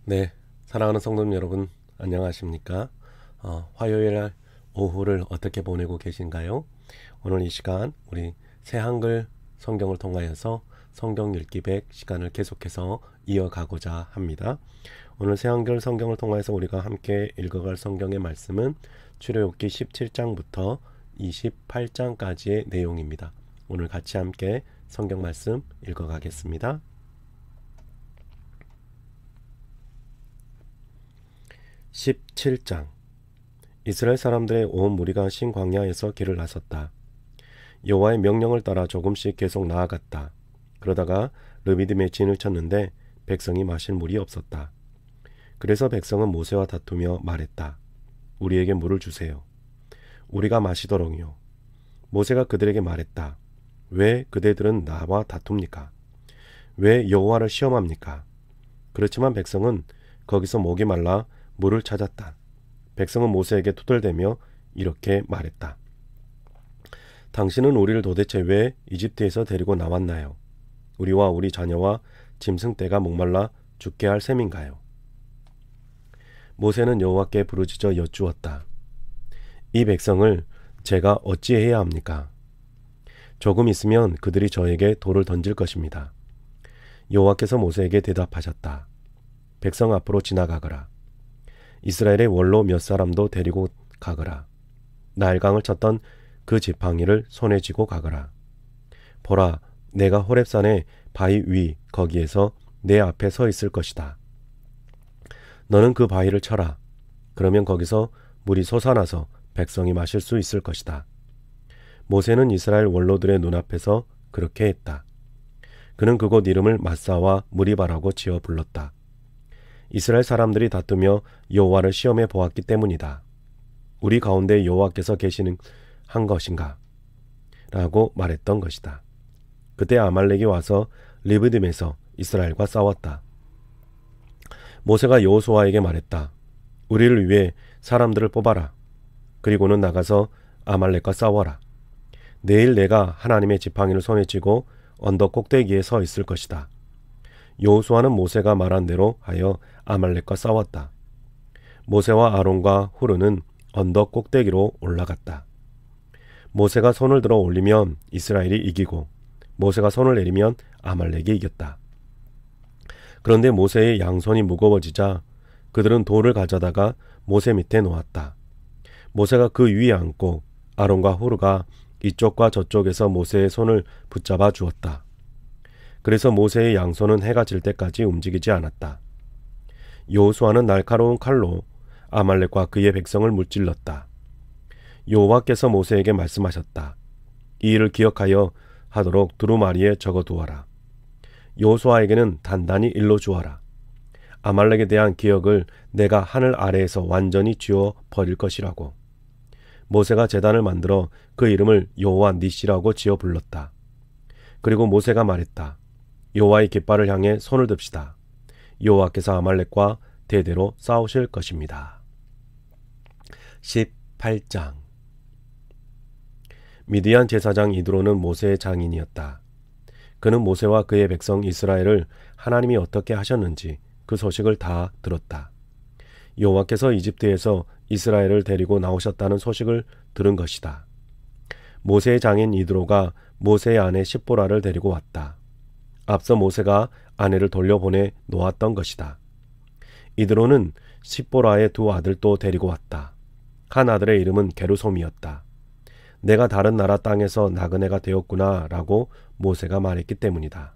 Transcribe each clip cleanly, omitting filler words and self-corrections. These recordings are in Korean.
네, 사랑하는 성도님 여러분, 안녕하십니까? 화요일 오후를 어떻게 보내고 계신가요? 오늘 이 시간 우리 새 한글 성경을 통하여서 성경 읽기 100 시간을 계속해서 이어가고자 합니다. 오늘 새 한글 성경을 통하여서 우리가 함께 읽어갈 성경의 말씀은 출애굽기 17장부터 28장까지의 내용입니다. 오늘 같이 함께 성경 말씀 읽어가겠습니다. 17장. 이스라엘 사람들의 온 무리가 신 광야에서 길을 나섰다. 여호와의 명령을 따라 조금씩 계속 나아갔다. 그러다가 르비딤에 진을 쳤는데 백성이 마실 물이 없었다. 그래서 백성은 모세와 다투며 말했다. 우리에게 물을 주세요. 우리가 마시도록요. 모세가 그들에게 말했다. 왜 그대들은 나와 다툽니까? 왜 여호와를 시험합니까? 그렇지만 백성은 거기서 목이 말라 물을 찾았다. 백성은 모세에게 투덜대며 이렇게 말했다. 당신은 우리를 도대체 왜 이집트에서 데리고 나왔나요? 우리와 우리 자녀와 짐승떼가 목말라 죽게 할 셈인가요? 모세는 여호와께 부르짖어 여쭈었다. 이 백성을 제가 어찌해야 합니까? 조금 있으면 그들이 저에게 돌을 던질 것입니다. 여호와께서 모세에게 대답하셨다. 백성 앞으로 지나가거라. 이스라엘의 원로 몇 사람도 데리고 가거라. 나일강을 쳤던 그 지팡이를 손에 쥐고 가거라. 보라, 내가 호렙산의 바위 위 거기에서 내 앞에 서 있을 것이다. 너는 그 바위를 쳐라. 그러면 거기서 물이 솟아나서 백성이 마실 수 있을 것이다. 모세는 이스라엘 원로들의 눈앞에서 그렇게 했다. 그는 그곳 이름을 마사와 무리바라고 지어 불렀다. 이스라엘 사람들이 다투며 여호와를 시험해 보았기 때문이다. 우리 가운데 여호와께서 계시는 한 것인가? 라고 말했던 것이다. 그때 아말렉이 와서 르비딤에서 이스라엘과 싸웠다. 모세가 여호수아에게 말했다. 우리를 위해 사람들을 뽑아라. 그리고는 나가서 아말렉과 싸워라. 내일 내가 하나님의 지팡이를 손에 쥐고 언덕 꼭대기에 서 있을 것이다. 여호수아는 모세가 말한 대로 하여 아말렉과 싸웠다. 모세와 아론과 후르는 언덕 꼭대기로 올라갔다. 모세가 손을 들어 올리면 이스라엘이 이기고 모세가 손을 내리면 아말렉이 이겼다. 그런데 모세의 양손이 무거워지자 그들은 돌을 가져다가 모세 밑에 놓았다. 모세가 그 위에 앉고 아론과 후르가 이쪽과 저쪽에서 모세의 손을 붙잡아 주었다. 그래서 모세의 양손은 해가 질 때까지 움직이지 않았다. 여호수아는 날카로운 칼로 아말렉과 그의 백성을 무찔렀다. 여호와께서 모세에게 말씀하셨다. 이 일을 기억하여 하도록 두루마리에 적어두어라. 여호수아에게는 단단히 일러 주어라. 아말렉에 대한 기억을 내가 하늘 아래에서 완전히 지워 버릴 것이라고. 모세가 제단을 만들어 그 이름을 여호와 니시라고 지어 불렀다. 그리고 모세가 말했다. 여호와의 깃발을 향해 손을 듭시다. 여호와께서 아말렉과 대대로 싸우실 것입니다. 18장. 미디안 제사장 이드로는 모세의 장인이었다. 그는 모세와 그의 백성 이스라엘을 하나님이 어떻게 하셨는지 그 소식을 다 들었다. 여호와께서 이집트에서 이스라엘을 데리고 나오셨다는 소식을 들은 것이다. 모세의 장인 이드로가 모세의 아내 십보라를 데리고 왔다. 앞서 모세가 아내를 돌려보내 놓았던 것이다. 이드로는 십보라의 두 아들도 데리고 왔다. 한 아들의 이름은 게르솜이었다. 내가 다른 나라 땅에서 나그네가 되었구나 라고 모세가 말했기 때문이다.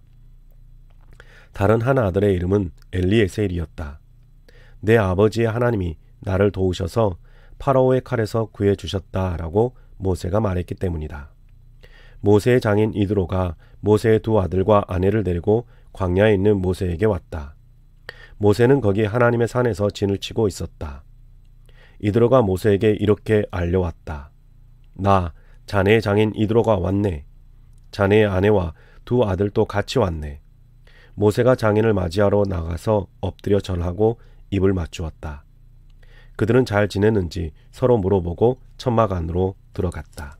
다른 한 아들의 이름은 엘리에셀이었다. 내 아버지의 하나님이 나를 도우셔서 파라오의 칼에서 구해주셨다 라고 모세가 말했기 때문이다. 모세의 장인 이드로가 모세의 두 아들과 아내를 데리고 광야에 있는 모세에게 왔다. 모세는 거기 하나님의 산에서 진을 치고 있었다. 이드로가 모세에게 이렇게 알려왔다. 나 자네의 장인 이드로가 왔네. 자네의 아내와 두 아들도 같이 왔네. 모세가 장인을 맞이하러 나가서 엎드려 절하고 입을 맞추었다. 그들은 잘 지냈는지 서로 물어보고 천막 안으로 들어갔다.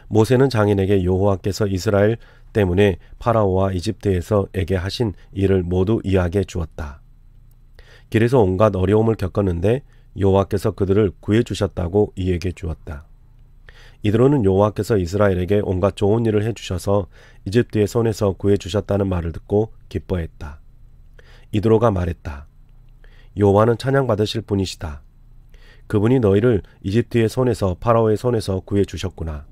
모세는 장인에게 여호와께서 이스라엘 때문에 파라오와 이집트에서에게 하신 일을 모두 이야기해 주었다. 길에서 온갖 어려움을 겪었는데 여호와께서 그들을 구해 주셨다고 이야기해 주었다. 이드로는 여호와께서 이스라엘에게 온갖 좋은 일을 해주셔서 이집트의 손에서 구해 주셨다는 말을 듣고 기뻐했다. 이드로가 말했다. 여호와는 찬양받으실 분이시다. 그분이 너희를 이집트의 손에서 파라오의 손에서 구해 주셨구나.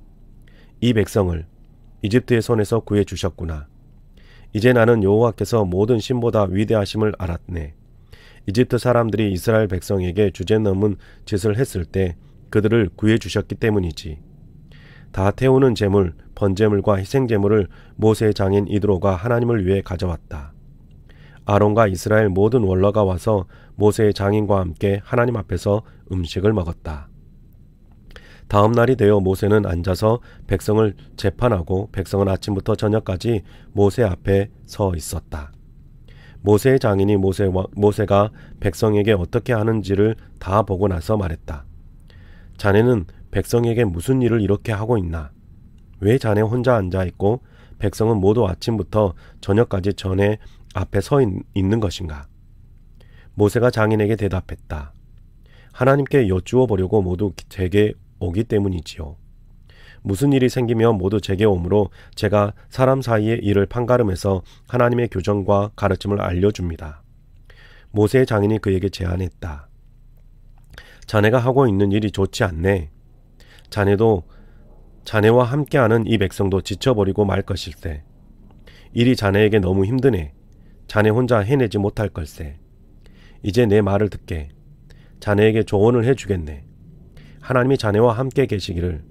이 백성을 이집트의 손에서 구해 주셨구나. 이제 나는 여호와께서 모든 신보다 위대하심을 알았네. 이집트 사람들이 이스라엘 백성에게 주제넘은 짓을 했을 때 그들을 구해 주셨기 때문이지. 다 태우는 제물, 번제물과 희생제물을 모세의 장인 이드로가 하나님을 위해 가져왔다. 아론과 이스라엘 모든 원로가 와서 모세의 장인과 함께 하나님 앞에서 음식을 먹었다. 다음 날이 되어 모세는 앉아서 백성을 재판하고 백성은 아침부터 저녁까지 모세 앞에 서 있었다. 모세의 장인이 모세가 백성에게 어떻게 하는지를 다 보고 나서 말했다. 자네는 백성에게 무슨 일을 이렇게 하고 있나? 왜 자네 혼자 앉아있고 백성은 모두 아침부터 저녁까지 전에 앞에 서 있는 것인가? 모세가 장인에게 대답했다. 하나님께 여쭈어 보려고 모두 제게 오기 때문이지요. 무슨 일이 생기면 모두 제게 오므로 제가 사람 사이의 일을 판가름해서 하나님의 교정과 가르침을 알려줍니다. 모세의 장인이 그에게 제안했다. 자네가 하고 있는 일이 좋지 않네. 자네와 함께하는 이 백성도 지쳐버리고 말 것일세. 일이 자네에게 너무 힘드네. 자네 혼자 해내지 못할 걸세. 이제 내 말을 듣게. 자네에게 조언을 해주겠네. 하나님이 자네와 함께 계시기를.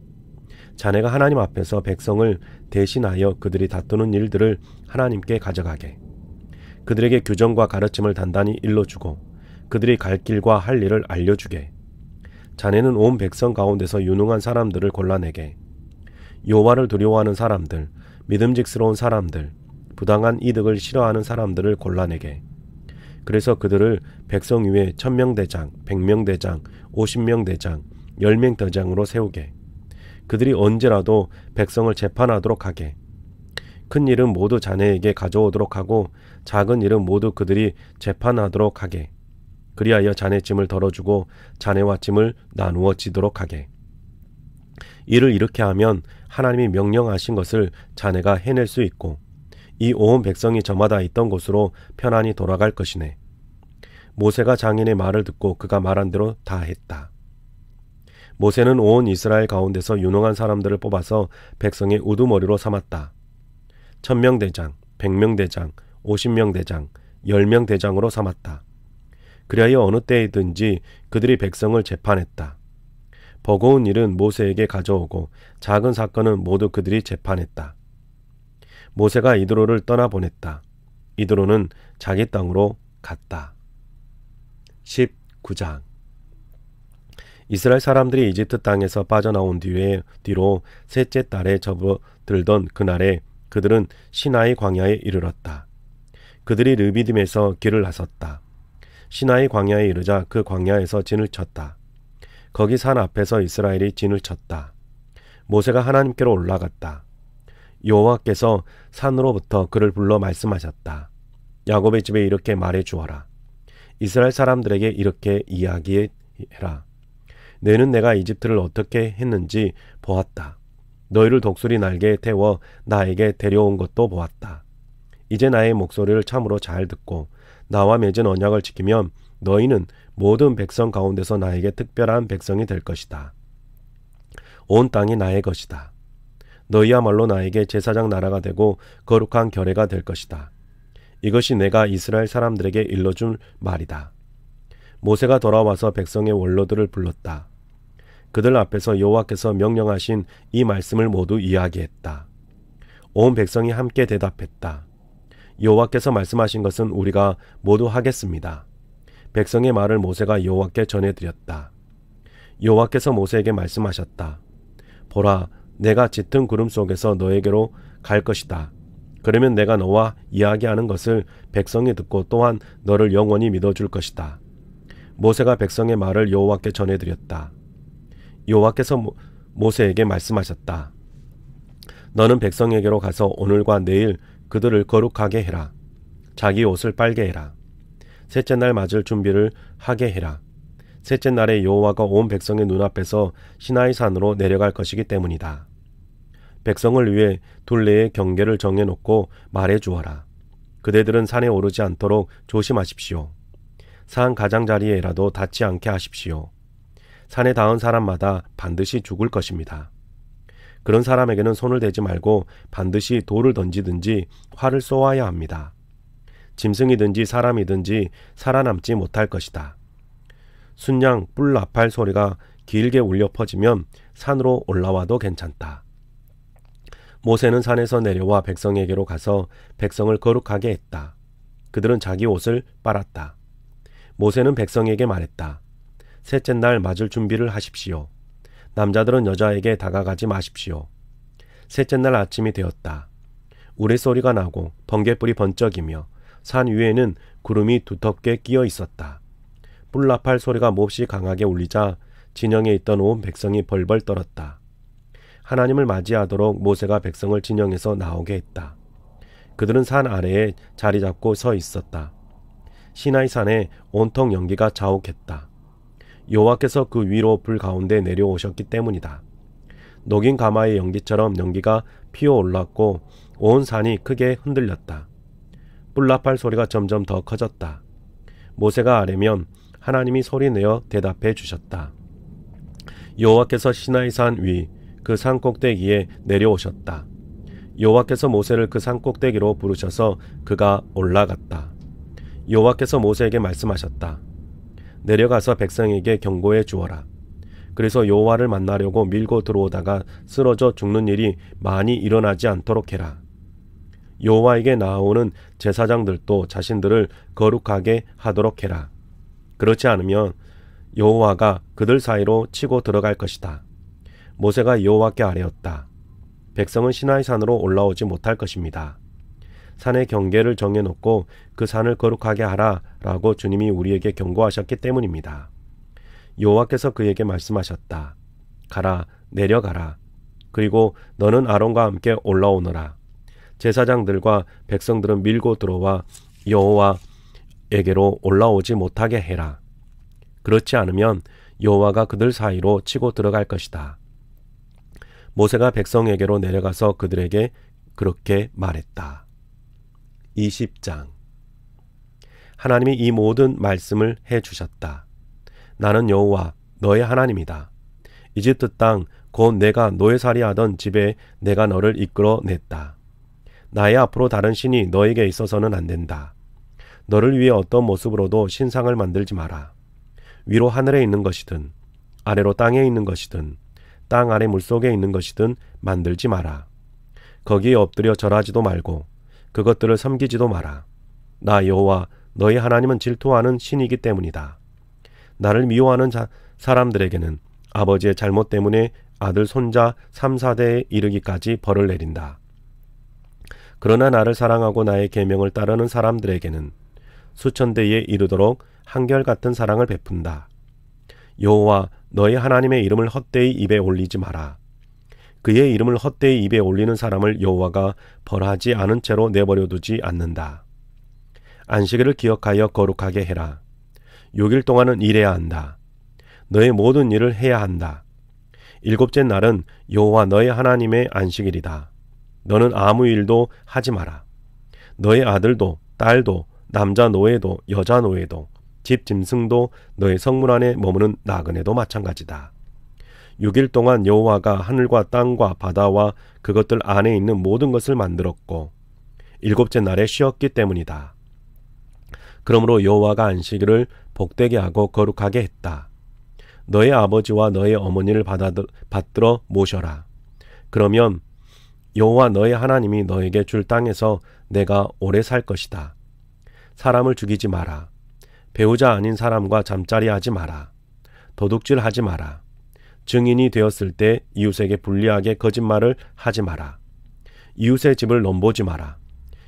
자네가 하나님 앞에서 백성을 대신하여 그들이 다투는 일들을 하나님께 가져가게. 그들에게 규정과 가르침을 단단히 일러주고 그들이 갈 길과 할 일을 알려주게. 자네는 온 백성 가운데서 유능한 사람들을 골라내게. 여호와를 두려워하는 사람들, 믿음직스러운 사람들, 부당한 이득을 싫어하는 사람들을 골라내게. 그래서 그들을 백성 위에 1000명 대장, 100명 대장, 50명 대장, 10명 대장으로 세우게. 그들이 언제라도 백성을 재판하도록 하게. 큰 일은 모두 자네에게 가져오도록 하고 작은 일은 모두 그들이 재판하도록 하게. 그리하여 자네 짐을 덜어주고 자네와 짐을 나누어 지도록 하게. 이를 이렇게 하면 하나님이 명령하신 것을 자네가 해낼 수 있고 이 온 백성이 저마다 있던 곳으로 편안히 돌아갈 것이네. 모세가 장인의 말을 듣고 그가 말한 대로 다 했다. 모세는 온 이스라엘 가운데서 유능한 사람들을 뽑아서 백성의 우두머리로 삼았다. 1000명 대장, 100명 대장, 50명 대장, 10명 대장으로 삼았다. 그리하여 어느 때이든지 그들이 백성을 재판했다. 버거운 일은 모세에게 가져오고 작은 사건은 모두 그들이 재판했다. 모세가 이드로를 떠나보냈다. 이드로는 자기 땅으로 갔다. 19장. 이스라엘 사람들이 이집트 땅에서 빠져나온 뒤로 셋째 달에 접어들던 그날에 그들은 시나이 광야에 이르렀다. 그들이 르비딤에서 길을 나섰다. 시나이 광야에 이르자 그 광야에서 진을 쳤다. 거기 산 앞에서 이스라엘이 진을 쳤다. 모세가 하나님께로 올라갔다. 여호와께서 산으로부터 그를 불러 말씀하셨다. 야곱의 집에 이렇게 말해 주어라. 이스라엘 사람들에게 이렇게 이야기해라. 너희는 내가 이집트를 어떻게 했는지 보았다. 너희를 독수리 날개에 태워 나에게 데려온 것도 보았다. 이제 나의 목소리를 참으로 잘 듣고 나와 맺은 언약을 지키면 너희는 모든 백성 가운데서 나에게 특별한 백성이 될 것이다. 온 땅이 나의 것이다. 너희야말로 나에게 제사장 나라가 되고 거룩한 결례가 될 것이다. 이것이 내가 이스라엘 사람들에게 일러줄 말이다. 모세가 돌아와서 백성의 원로들을 불렀다. 그들 앞에서 여호와께서 명령하신 이 말씀을 모두 이야기했다. 온 백성이 함께 대답했다. 여호와께서 말씀하신 것은 우리가 모두 하겠습니다. 백성의 말을 모세가 여호와께 전해드렸다. 여호와께서 모세에게 말씀하셨다. 보라, 내가 짙은 구름 속에서 너에게로 갈 것이다. 그러면 내가 너와 이야기하는 것을 백성이 듣고 또한 너를 영원히 믿어줄 것이다. 모세가 백성의 말을 여호와께 전해드렸다. 여호와께서 모세에게 말씀하셨다. 너는 백성에게로 가서 오늘과 내일 그들을 거룩하게 해라. 자기 옷을 빨게 해라. 셋째 날 맞을 준비를 하게 해라. 셋째 날에 여호와가 온 백성의 눈앞에서 시나이 산으로 내려갈 것이기 때문이다. 백성을 위해 둘레의 경계를 정해놓고 말해 주어라. 그대들은 산에 오르지 않도록 조심하십시오. 산 가장자리에라도 닿지 않게 하십시오. 산에 닿은 사람마다 반드시 죽을 것입니다. 그런 사람에게는 손을 대지 말고 반드시 돌을 던지든지 활을 쏘아야 합니다. 짐승이든지 사람이든지 살아남지 못할 것이다. 순양 뿔 나팔 소리가 길게 울려 퍼지면 산으로 올라와도 괜찮다. 모세는 산에서 내려와 백성에게로 가서 백성을 거룩하게 했다. 그들은 자기 옷을 빨았다. 모세는 백성에게 말했다. 셋째 날 맞을 준비를 하십시오. 남자들은 여자에게 다가가지 마십시오. 셋째 날 아침이 되었다. 우레소리가 나고 번갯불이 번쩍이며 산 위에는 구름이 두텁게 끼어 있었다. 뿔나팔 소리가 몹시 강하게 울리자 진영에 있던 온 백성이 벌벌 떨었다. 하나님을 맞이하도록 모세가 백성을 진영에서 나오게 했다. 그들은 산 아래에 자리 잡고 서 있었다. 시나이 산에 온통 연기가 자욱했다. 여호와께서 그 위로 불 가운데 내려오셨기 때문이다. 녹인 가마의 연기처럼 연기가 피어올랐고 온 산이 크게 흔들렸다. 뿔나팔 소리가 점점 더 커졌다. 모세가 아뢰면 하나님이 소리내어 대답해 주셨다. 여호와께서 시나이 산 위 그 산 꼭대기에 내려오셨다. 여호와께서 모세를 그 산 꼭대기로 부르셔서 그가 올라갔다. 여호와께서 모세에게 말씀하셨다. 내려가서 백성에게 경고해 주어라. 그래서 여호와를 만나려고 밀고 들어오다가 쓰러져 죽는 일이 많이 일어나지 않도록 해라. 여호와에게 나아오는 제사장들도 자신들을 거룩하게 하도록 해라. 그렇지 않으면 여호와가 그들 사이로 치고 들어갈 것이다. 모세가 여호와께 아뢰었다. 백성은 시나이 산으로 올라오지 못할 것입니다. 산의 경계를 정해놓고 그 산을 거룩하게 하라 라고 주님이 우리에게 경고하셨기 때문입니다. 여호와께서 그에게 말씀하셨다. 가라, 내려가라. 그리고 너는 아론과 함께 올라오너라. 제사장들과 백성들은 밀고 들어와 여호와에게로 올라오지 못하게 해라. 그렇지 않으면 여호와가 그들 사이로 치고 들어갈 것이다. 모세가 백성에게로 내려가서 그들에게 그렇게 말했다. 20장. 하나님이 이 모든 말씀을 해주셨다. 나는 여호와 너의 하나님이다. 이집트 땅 곧 내가 노예살이하던 집에 내가 너를 이끌어냈다. 나의 앞으로 다른 신이 너에게 있어서는 안 된다. 너를 위해 어떤 모습으로도 신상을 만들지 마라. 위로 하늘에 있는 것이든 아래로 땅에 있는 것이든 땅 아래 물속에 있는 것이든 만들지 마라. 거기에 엎드려 절하지도 말고 그것들을 섬기지도 마라. 나 여호와 너희 하나님은 질투하는 신이기 때문이다. 나를 미워하는 사람들에게는 아버지의 잘못 때문에 아들 손자 3, 4대에 이르기까지 벌을 내린다. 그러나 나를 사랑하고 나의 계명을 따르는 사람들에게는 수천 대에 이르도록 한결같은 사랑을 베푼다. 여호와 너희 하나님의 이름을 헛되이 입에 올리지 마라. 그의 이름을 헛되이 입에 올리는 사람을 여호와가 벌하지 않은 채로 내버려 두지 않는다. 안식일을 기억하여 거룩하게 해라. 6일 동안은 일해야 한다. 너의 모든 일을 해야 한다. 일곱째 날은 여호와 너의 하나님의 안식일이다. 너는 아무 일도 하지 마라. 너의 아들도 딸도 남자 노예도 여자 노예도 집 짐승도 너의 성문 안에 머무는 나그네도 마찬가지다. 6일 동안 여호와가 하늘과 땅과 바다와 그것들 안에 있는 모든 것을 만들었고 일곱째 날에 쉬었기 때문이다. 그러므로 여호와가 안식일을 복되게 하고 거룩하게 했다. 너의 아버지와 너의 어머니를 받들어 모셔라. 그러면 여호와 너의 하나님이 너에게 줄 땅에서 내가 오래 살 것이다. 사람을 죽이지 마라. 배우자 아닌 사람과 잠자리하지 마라. 도둑질하지 마라. 증인이 되었을 때 이웃에게 불리하게 거짓말을 하지 마라. 이웃의 집을 넘보지 마라.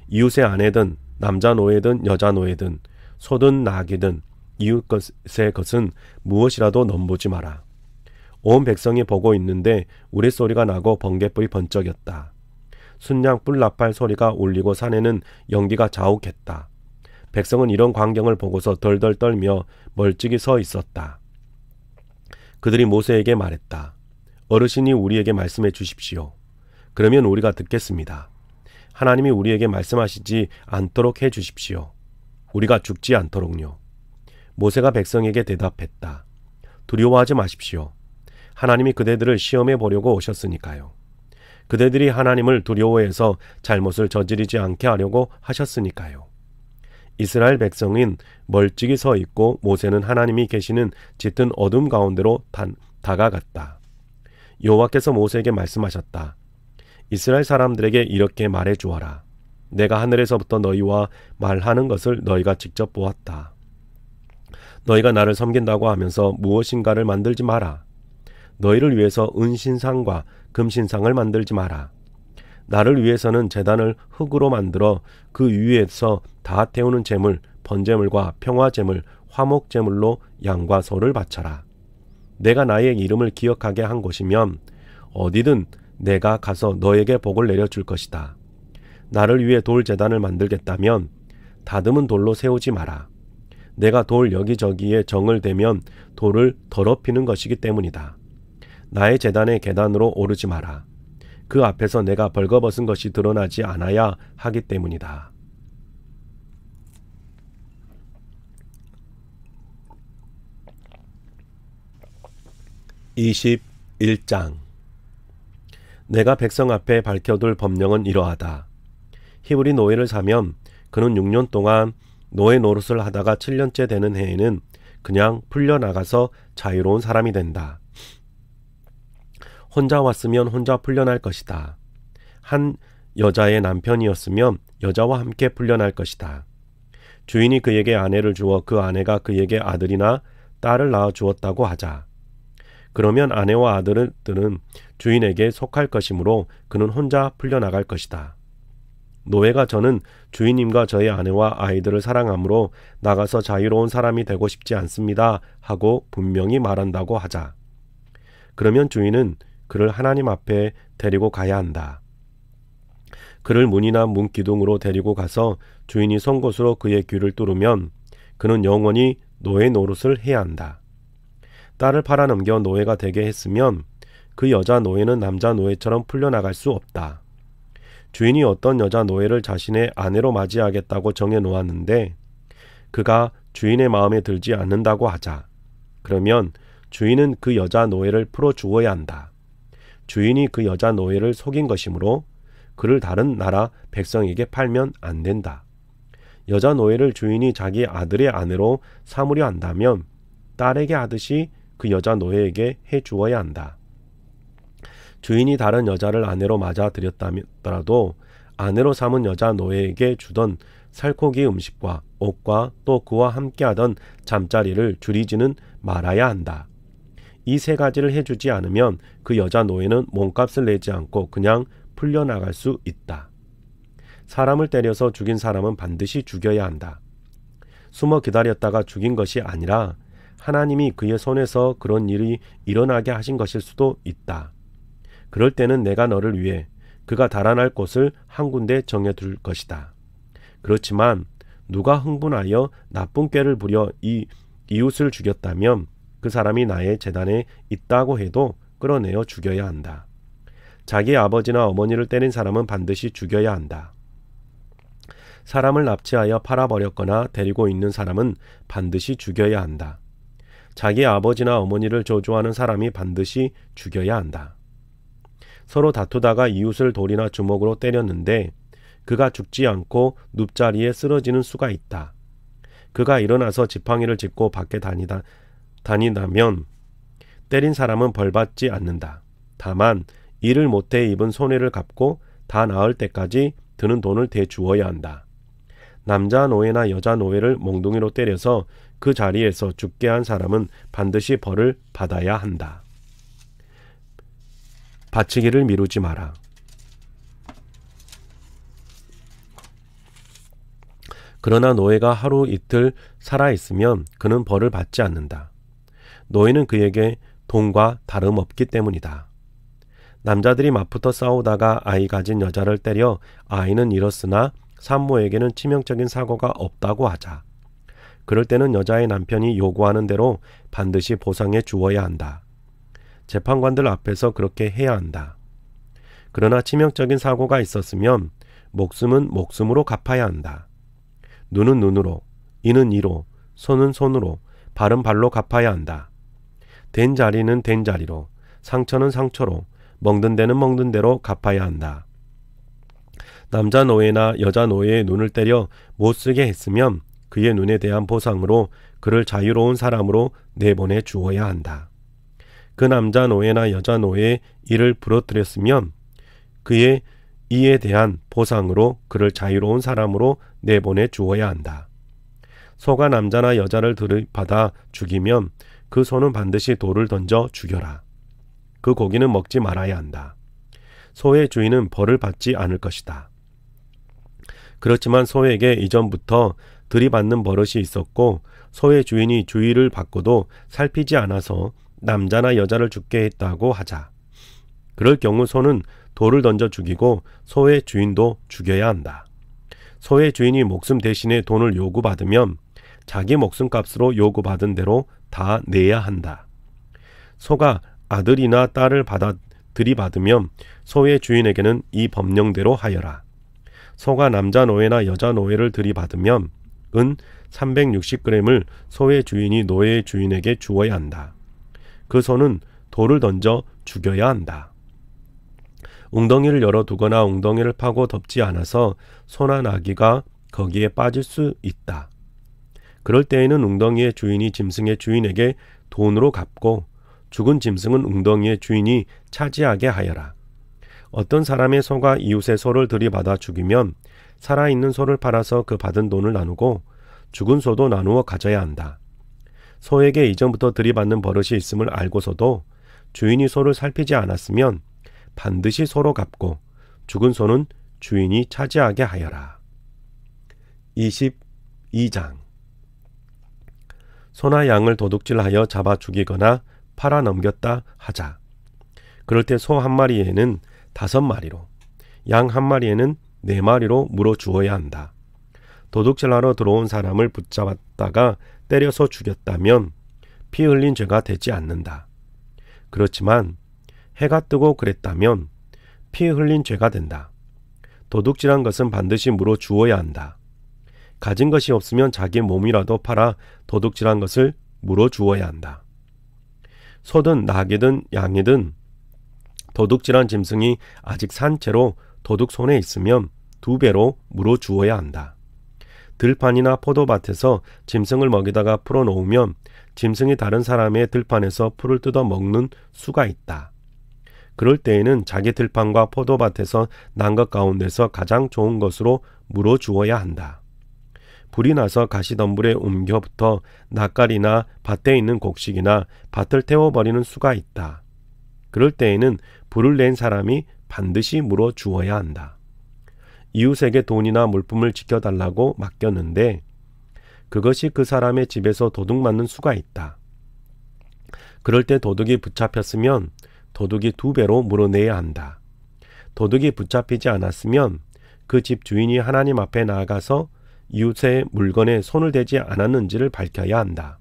이웃의 아내든 남자 노예든 여자 노예든 소든 나귀든 이웃 것의 것은 무엇이라도 넘보지 마라. 온 백성이 보고 있는데 우레소리가 나고 번갯불이 번쩍였다. 순양 뿔나팔 소리가 울리고 산에는 연기가 자욱했다. 백성은 이런 광경을 보고서 덜덜 떨며 멀찍이 서 있었다. 그들이 모세에게 말했다. 어르신이 우리에게 말씀해 주십시오. 그러면 우리가 듣겠습니다. 하나님이 우리에게 말씀하시지 않도록 해 주십시오. 우리가 죽지 않도록요. 모세가 백성에게 대답했다. 두려워하지 마십시오. 하나님이 그대들을 시험해 보려고 오셨으니까요. 그대들이 하나님을 두려워해서 잘못을 저지르지 않게 하려고 하셨으니까요. 이스라엘 백성인 멀찍이 서 있고 모세는 하나님이 계시는 짙은 어둠 가운데로 다가갔다. 여호와께서 모세에게 말씀하셨다. 이스라엘 사람들에게 이렇게 말해 주어라. 내가 하늘에서부터 너희와 말하는 것을 너희가 직접 보았다. 너희가 나를 섬긴다고 하면서 무엇인가를 만들지 마라. 너희를 위해서 은신상과 금신상을 만들지 마라. 나를 위해서는 제단을 흙으로 만들어 그 위에서 다 태우는 제물, 번제물과 평화제물, 화목제물로 양과 소를 바쳐라. 내가 나의 이름을 기억하게 한 곳이면 어디든 내가 가서 너에게 복을 내려줄 것이다. 나를 위해 돌 제단을 만들겠다면 다듬은 돌로 세우지 마라. 내가 돌 여기저기에 정을 대면 돌을 더럽히는 것이기 때문이다. 나의 제단의 계단으로 오르지 마라. 그 앞에서 내가 벌거벗은 것이 드러나지 않아야 하기 때문이다. (21장) 내가 백성 앞에 밝혀둘 법령은 이러하다. 히브리 노예를 사면 그는 6년 동안 노예 노릇을 하다가 7년째 되는 해에는 그냥 풀려나가서 자유로운 사람이 된다. 혼자 왔으면 혼자 풀려날 것이다. 한 여자의 남편이었으면 여자와 함께 풀려날 것이다. 주인이 그에게 아내를 주어 그 아내가 그에게 아들이나 딸을 낳아 주었다고 하자. 그러면 아내와 아들들은 주인에게 속할 것이므로 그는 혼자 풀려나갈 것이다. 노예가 저는 주인님과 저의 아내와 아이들을 사랑하므로 나가서 자유로운 사람이 되고 싶지 않습니다 하고 분명히 말한다고 하자. 그러면 주인은 그를 하나님 앞에 데리고 가야 한다. 그를 문이나 문 기둥으로 데리고 가서 주인이 송곳으로 그의 귀를 뚫으면 그는 영원히 노예 노릇을 해야 한다. 딸을 팔아넘겨 노예가 되게 했으면 그 여자 노예는 남자 노예처럼 풀려나갈 수 없다. 주인이 어떤 여자 노예를 자신의 아내로 맞이하겠다고 정해놓았는데 그가 주인의 마음에 들지 않는다고 하자. 그러면 주인은 그 여자 노예를 풀어주어야 한다. 주인이 그 여자 노예를 속인 것이므로 그를 다른 나라 백성에게 팔면 안 된다. 여자 노예를 주인이 자기 아들의 아내로 삼으려 한다면 딸에게 하듯이 그 여자 노예에게 해주어야 한다. 주인이 다른 여자를 아내로 맞아들였더라도 아내로 삼은 여자 노예에게 주던 살코기 음식과 옷과 또 그와 함께하던 잠자리를 줄이지는 말아야 한다. 이 세 가지를 해주지 않으면 그 여자 노예는 몸값을 내지 않고 그냥 풀려나갈 수 있다. 사람을 때려서 죽인 사람은 반드시 죽여야 한다. 숨어 기다렸다가 죽인 것이 아니라 하나님이 그의 손에서 그런 일이 일어나게 하신 것일 수도 있다. 그럴 때는 내가 너를 위해 그가 달아날 곳을 한 군데 정해둘 것이다. 그렇지만 누가 흥분하여 나쁜 꾀를 부려 이웃을 죽였다면 그 사람이 나의 제단에 있다고 해도 끌어내어 죽여야 한다. 자기 아버지나 어머니를 때린 사람은 반드시 죽여야 한다. 사람을 납치하여 팔아버렸거나 데리고 있는 사람은 반드시 죽여야 한다. 자기 아버지나 어머니를 저주하는 사람이 반드시 죽여야 한다. 서로 다투다가 이웃을 돌이나 주먹으로 때렸는데 그가 죽지 않고 눕자리에 쓰러지는 수가 있다. 그가 일어나서 지팡이를 짚고 밖에 다니다면 때린 사람은 벌받지 않는다. 다만 일을 못해 입은 손해를 갚고 다 나을 때까지 드는 돈을 대주어야 한다. 남자 노예나 여자 노예를 몽둥이로 때려서 그 자리에서 죽게 한 사람은 반드시 벌을 받아야 한다. 바치기를 미루지 마라. 그러나 노예가 하루 이틀 살아있으면 그는 벌을 받지 않는다. 노예는 그에게 돈과 다름없기 때문이다. 남자들이 맞붙어 싸우다가 아이 가진 여자를 때려 아이는 잃었으나 산모에게는 치명적인 사고가 없다고 하자. 그럴 때는 여자의 남편이 요구하는 대로 반드시 보상해 주어야 한다. 재판관들 앞에서 그렇게 해야 한다. 그러나 치명적인 사고가 있었으면 목숨은 목숨으로 갚아야 한다. 눈은 눈으로, 이는 이로, 손은 손으로, 발은 발로 갚아야 한다. 된 자리는 된 자리로, 상처는 상처로, 먹는 데는 먹는 대로 갚아야 한다. 남자 노예나 여자 노예의 눈을 때려 못쓰게 했으면 그의 눈에 대한 보상으로 그를 자유로운 사람으로 내보내 주어야 한다. 그 남자 노예나 여자 노예의 이를 부러뜨렸으면 그의 이에 대한 보상으로 그를 자유로운 사람으로 내보내 주어야 한다. 소가 남자나 여자를 들이받아 죽이면 그 소는 반드시 돌을 던져 죽여라. 그 고기는 먹지 말아야 한다. 소의 주인은 벌을 받지 않을 것이다. 그렇지만 소에게 이전부터 들이받는 버릇이 있었고 소의 주인이 주의를 받고도 살피지 않아서 남자나 여자를 죽게 했다고 하자. 그럴 경우 소는 돌을 던져 죽이고 소의 주인도 죽여야 한다. 소의 주인이 목숨 대신에 돈을 요구받으면 자기 목숨값으로 요구받은 대로 다 내야 한다. 소가 아들이나 딸을 들이받으면 소의 주인에게는 이 법령대로 하여라. 소가 남자 노예나 여자 노예를 들이받으면 은 360g을 소의 주인이 노예의 주인에게 주어야 한다. 그 소는 돌을 던져 죽여야 한다. 웅덩이를 열어두거나 웅덩이를 파고 덮지 않아서 소나 나귀가 거기에 빠질 수 있다. 그럴 때에는 웅덩이의 주인이 짐승의 주인에게 돈으로 갚고 죽은 짐승은 웅덩이의 주인이 차지하게 하여라. 어떤 사람의 소가 이웃의 소를 들이받아 죽이면 살아있는 소를 팔아서 그 받은 돈을 나누고 죽은 소도 나누어 가져야 한다. 소에게 이전부터 들이받는 버릇이 있음을 알고서도 주인이 소를 살피지 않았으면 반드시 소로 갚고 죽은 소는 주인이 차지하게 하여라. 22장 소나 양을 도둑질하여 잡아 죽이거나 팔아 넘겼다 하자. 그럴 때 소 한 마리에는 5마리로, 양 한 마리에는 4마리로 물어 주어야 한다. 도둑질하러 들어온 사람을 붙잡았다가 때려서 죽였다면 피 흘린 죄가 되지 않는다. 그렇지만 해가 뜨고 그랬다면 피 흘린 죄가 된다. 도둑질한 것은 반드시 물어 주어야 한다. 가진 것이 없으면 자기 몸이라도 팔아 도둑질한 것을 물어 주어야 한다. 소든 나귀든 양이든 도둑질한 짐승이 아직 산 채로 도둑 손에 있으면 2배로 물어 주어야 한다. 들판이나 포도밭에서 짐승을 먹이다가 풀어놓으면 짐승이 다른 사람의 들판에서 풀을 뜯어 먹는 수가 있다. 그럴 때에는 자기 들판과 포도밭에서 난 것 가운데서 가장 좋은 것으로 물어 주어야 한다. 불이 나서 가시덤불에 옮겨붙어 낯가리나 밭에 있는 곡식이나 밭을 태워버리는 수가 있다. 그럴 때에는 불을 낸 사람이 반드시 물어 주어야 한다. 이웃에게 돈이나 물품을 지켜달라고 맡겼는데 그것이 그 사람의 집에서 도둑 맞는 수가 있다. 그럴 때 도둑이 붙잡혔으면 도둑이 2배로 물어내야 한다. 도둑이 붙잡히지 않았으면 그 집 주인이 하나님 앞에 나아가서 이웃의 물건에 손을 대지 않았는지를 밝혀야 한다.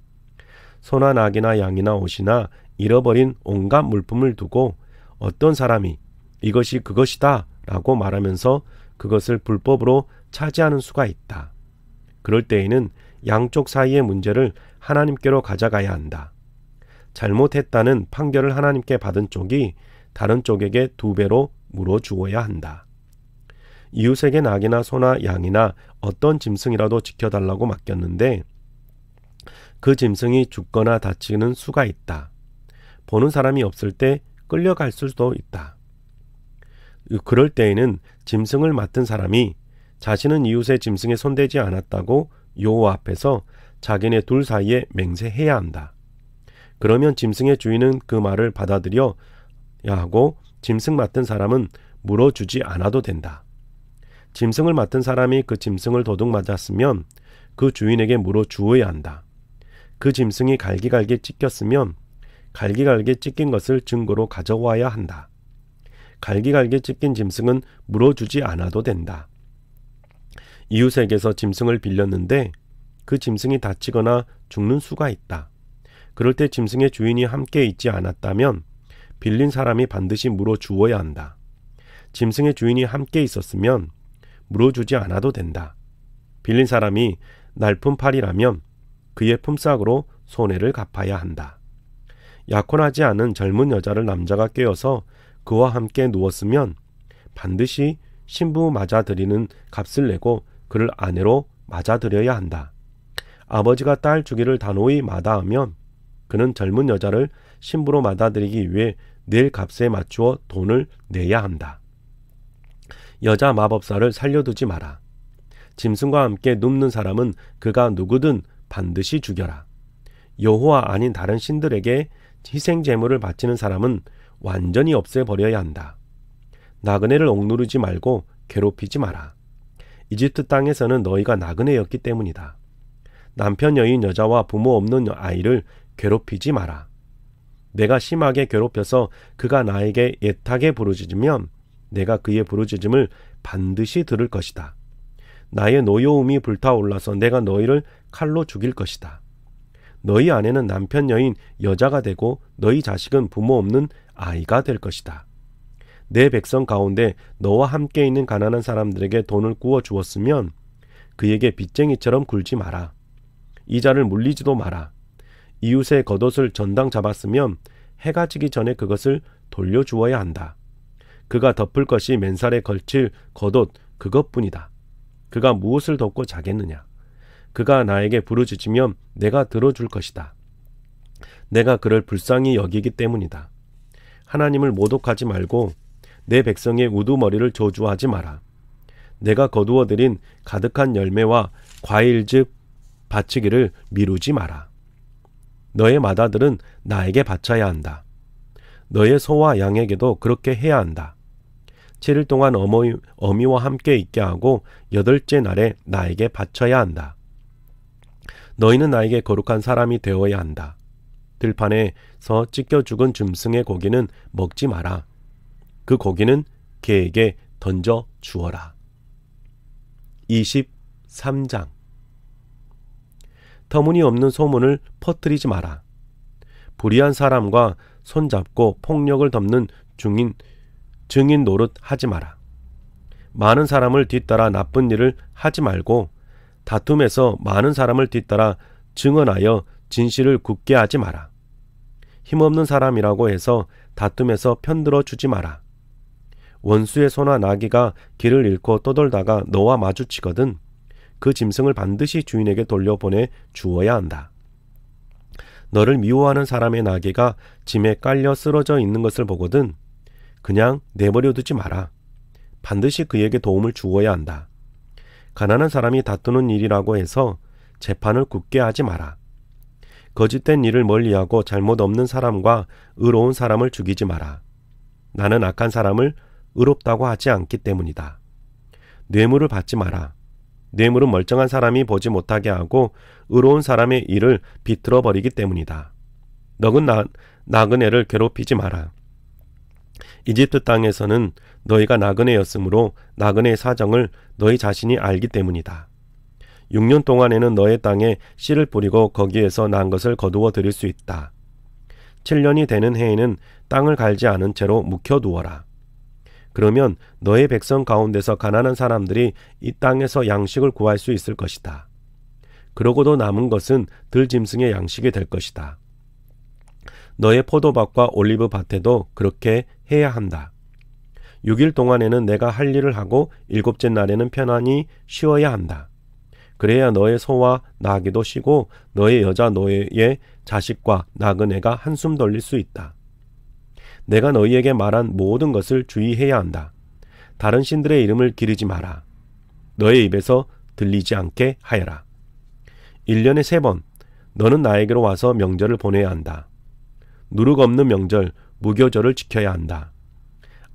소나 나귀나 양이나 옷이나 잃어버린 온갖 물품을 두고 어떤 사람이 이것이 그것이다 라고 말하면서 그것을 불법으로 차지하는 수가 있다. 그럴 때에는 양쪽 사이의 문제를 하나님께로 가져가야 한다. 잘못했다는 판결을 하나님께 받은 쪽이 다른 쪽에게 2배로 물어주어야 한다. 이웃에게 낙이나 소나 양이나 어떤 짐승이라도 지켜달라고 맡겼는데 그 짐승이 죽거나 다치는 수가 있다. 보는 사람이 없을 때 끌려갈 수도 있다. 그럴 때에는 짐승을 맡은 사람이 자신은 이웃의 짐승에 손대지 않았다고 여호와 앞에서 자기네 둘 사이에 맹세해야 한다. 그러면 짐승의 주인은 그 말을 받아들여야 하고 짐승 맡은 사람은 물어주지 않아도 된다. 짐승을 맡은 사람이 그 짐승을 도둑 맞았으면 그 주인에게 물어주어야 한다. 그 짐승이 갈기갈기 찢겼으면 갈기갈기 찢긴 것을 증거로 가져와야 한다. 갈기갈기 찢긴 짐승은 물어주지 않아도 된다. 이웃에게서 짐승을 빌렸는데 그 짐승이 다치거나 죽는 수가 있다. 그럴 때 짐승의 주인이 함께 있지 않았다면 빌린 사람이 반드시 물어주어야 한다. 짐승의 주인이 함께 있었으면 물어주지 않아도 된다. 빌린 사람이 날품 팔이라면 그의 품삯으로 손해를 갚아야 한다. 약혼하지 않은 젊은 여자를 남자가 꿰어서 그와 함께 누웠으면 반드시 신부 맞아들이는 값을 내고 그를 아내로 맞아들여야 한다. 아버지가 딸 주기를 단호히 마다하면 그는 젊은 여자를 신부로 맞아들이기 위해 낼 값에 맞추어 돈을 내야 한다. 여자 마법사를 살려두지 마라. 짐승과 함께 눕는 사람은 그가 누구든 반드시 죽여라. 여호와 아닌 다른 신들에게 희생 제물을 바치는 사람은 완전히 없애버려야 한다. 나그네를 억누르지 말고 괴롭히지 마라. 이집트 땅에서는 너희가 나그네였기 때문이다. 남편 여인 여자와 부모 없는 아이를 괴롭히지 마라. 내가 심하게 괴롭혀서 그가 나에게 애타게 부르짖으면 내가 그의 부르짖음을 반드시 들을 것이다. 나의 노여움이 불타올라서 내가 너희를 칼로 죽일 것이다. 너희 아내는 남편 여인 여자가 되고 너희 자식은 부모 없는 아이가 될 것이다. 내 백성 가운데 너와 함께 있는 가난한 사람들에게 돈을 구워 주었으면 그에게 빚쟁이처럼 굴지 마라. 이자를 물리지도 마라. 이웃의 겉옷을 전당 잡았으면 해가 지기 전에 그것을 돌려주어야 한다. 그가 덮을 것이 맨살에 걸칠 겉옷 그것뿐이다. 그가 무엇을 덮고 자겠느냐? 그가 나에게 부르짖으면 내가 들어줄 것이다. 내가 그를 불쌍히 여기기 때문이다. 하나님을 모독하지 말고 내 백성의 우두머리를 저주하지 마라. 내가 거두어들인 가득한 열매와 과일즙 바치기를 미루지 마라. 너의 맏아들은 나에게 바쳐야 한다. 너의 소와 양에게도 그렇게 해야 한다. 7일 동안 어미와 함께 있게 하고 8째 날에 나에게 바쳐야 한다. 너희는 나에게 거룩한 사람이 되어야 한다. 들판에서 찢겨 죽은 짐승의 고기는 먹지 마라. 그 고기는 개에게 던져 주어라. 23장 터무니없는 소문을 퍼뜨리지 마라. 불의한 사람과 손잡고 폭력을 덮는 증인 노릇 하지 마라. 많은 사람을 뒤따라 나쁜 일을 하지 말고 다툼에서 많은 사람을 뒤따라 증언하여 진실을 굳게 하지 마라. 힘없는 사람이라고 해서 다툼에서 편들어 주지 마라. 원수의 소나 나귀가 길을 잃고 떠돌다가 너와 마주치거든 그 짐승을 반드시 주인에게 돌려보내 주어야 한다. 너를 미워하는 사람의 나귀가 짐에 깔려 쓰러져 있는 것을 보거든 그냥 내버려 두지 마라. 반드시 그에게 도움을 주어야 한다. 가난한 사람이 다투는 일이라고 해서 재판을 굳게 하지 마라. 거짓된 일을 멀리하고 잘못 없는 사람과 의로운 사람을 죽이지 마라. 나는 악한 사람을 의롭다고 하지 않기 때문이다. 뇌물을 받지 마라. 뇌물은 멀쩡한 사람이 보지 못하게 하고 의로운 사람의 일을 비틀어 버리기 때문이다. 너는 나그네를 괴롭히지 마라. 이집트 땅에서는 너희가 나그네였으므로 나그네의 사정을 너희 자신이 알기 때문이다. 6년 동안에는 너의 땅에 씨를 뿌리고 거기에서 난 것을 거두어 들일 수 있다. 7년이 되는 해에는 땅을 갈지 않은 채로 묵혀두어라. 그러면 너의 백성 가운데서 가난한 사람들이 이 땅에서 양식을 구할 수 있을 것이다. 그러고도 남은 것은 들짐승의 양식이 될 것이다. 너의 포도밭과 올리브 밭에도 그렇게 해야 한다. 6일 동안에는 내가 할 일을 하고 7째 날에는 편안히 쉬어야 한다. 그래야 너의 소와 나귀도 쉬고 너의 여자 너의 자식과 나그네가 한숨 돌릴 수 있다. 내가 너희에게 말한 모든 것을 주의해야 한다. 다른 신들의 이름을 기르지 마라. 너의 입에서 들리지 않게 하여라. 1년에 3번 너는 나에게로 와서 명절을 보내야 한다. 누룩 없는 명절 무교절을 지켜야 한다.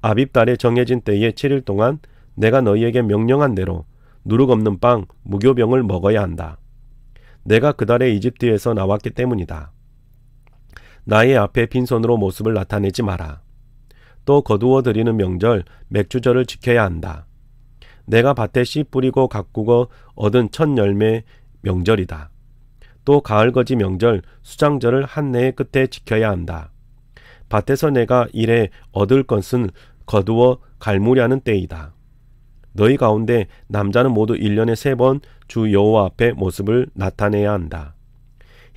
아빕달에 정해진 때에 7일 동안 내가 너희에게 명령한 대로 누룩 없는 빵 무교병을 먹어야 한다. 내가 그 달에 이집트에서 나왔기 때문이다. 나의 앞에 빈손으로 모습을 나타내지 마라. 또 거두어 드리는 명절 맥주절을 지켜야 한다. 내가 밭에 씨 뿌리고 가꾸고 얻은 첫 열매 명절이다. 또 가을거지 명절 수장절을 한 해의 끝에 지켜야 한다. 밭에서 내가 일해 얻을 것은 거두어 갈무리하는 때이다. 너희 가운데 남자는 모두 1년에 3번 주 여호와 앞에 모습을 나타내야 한다.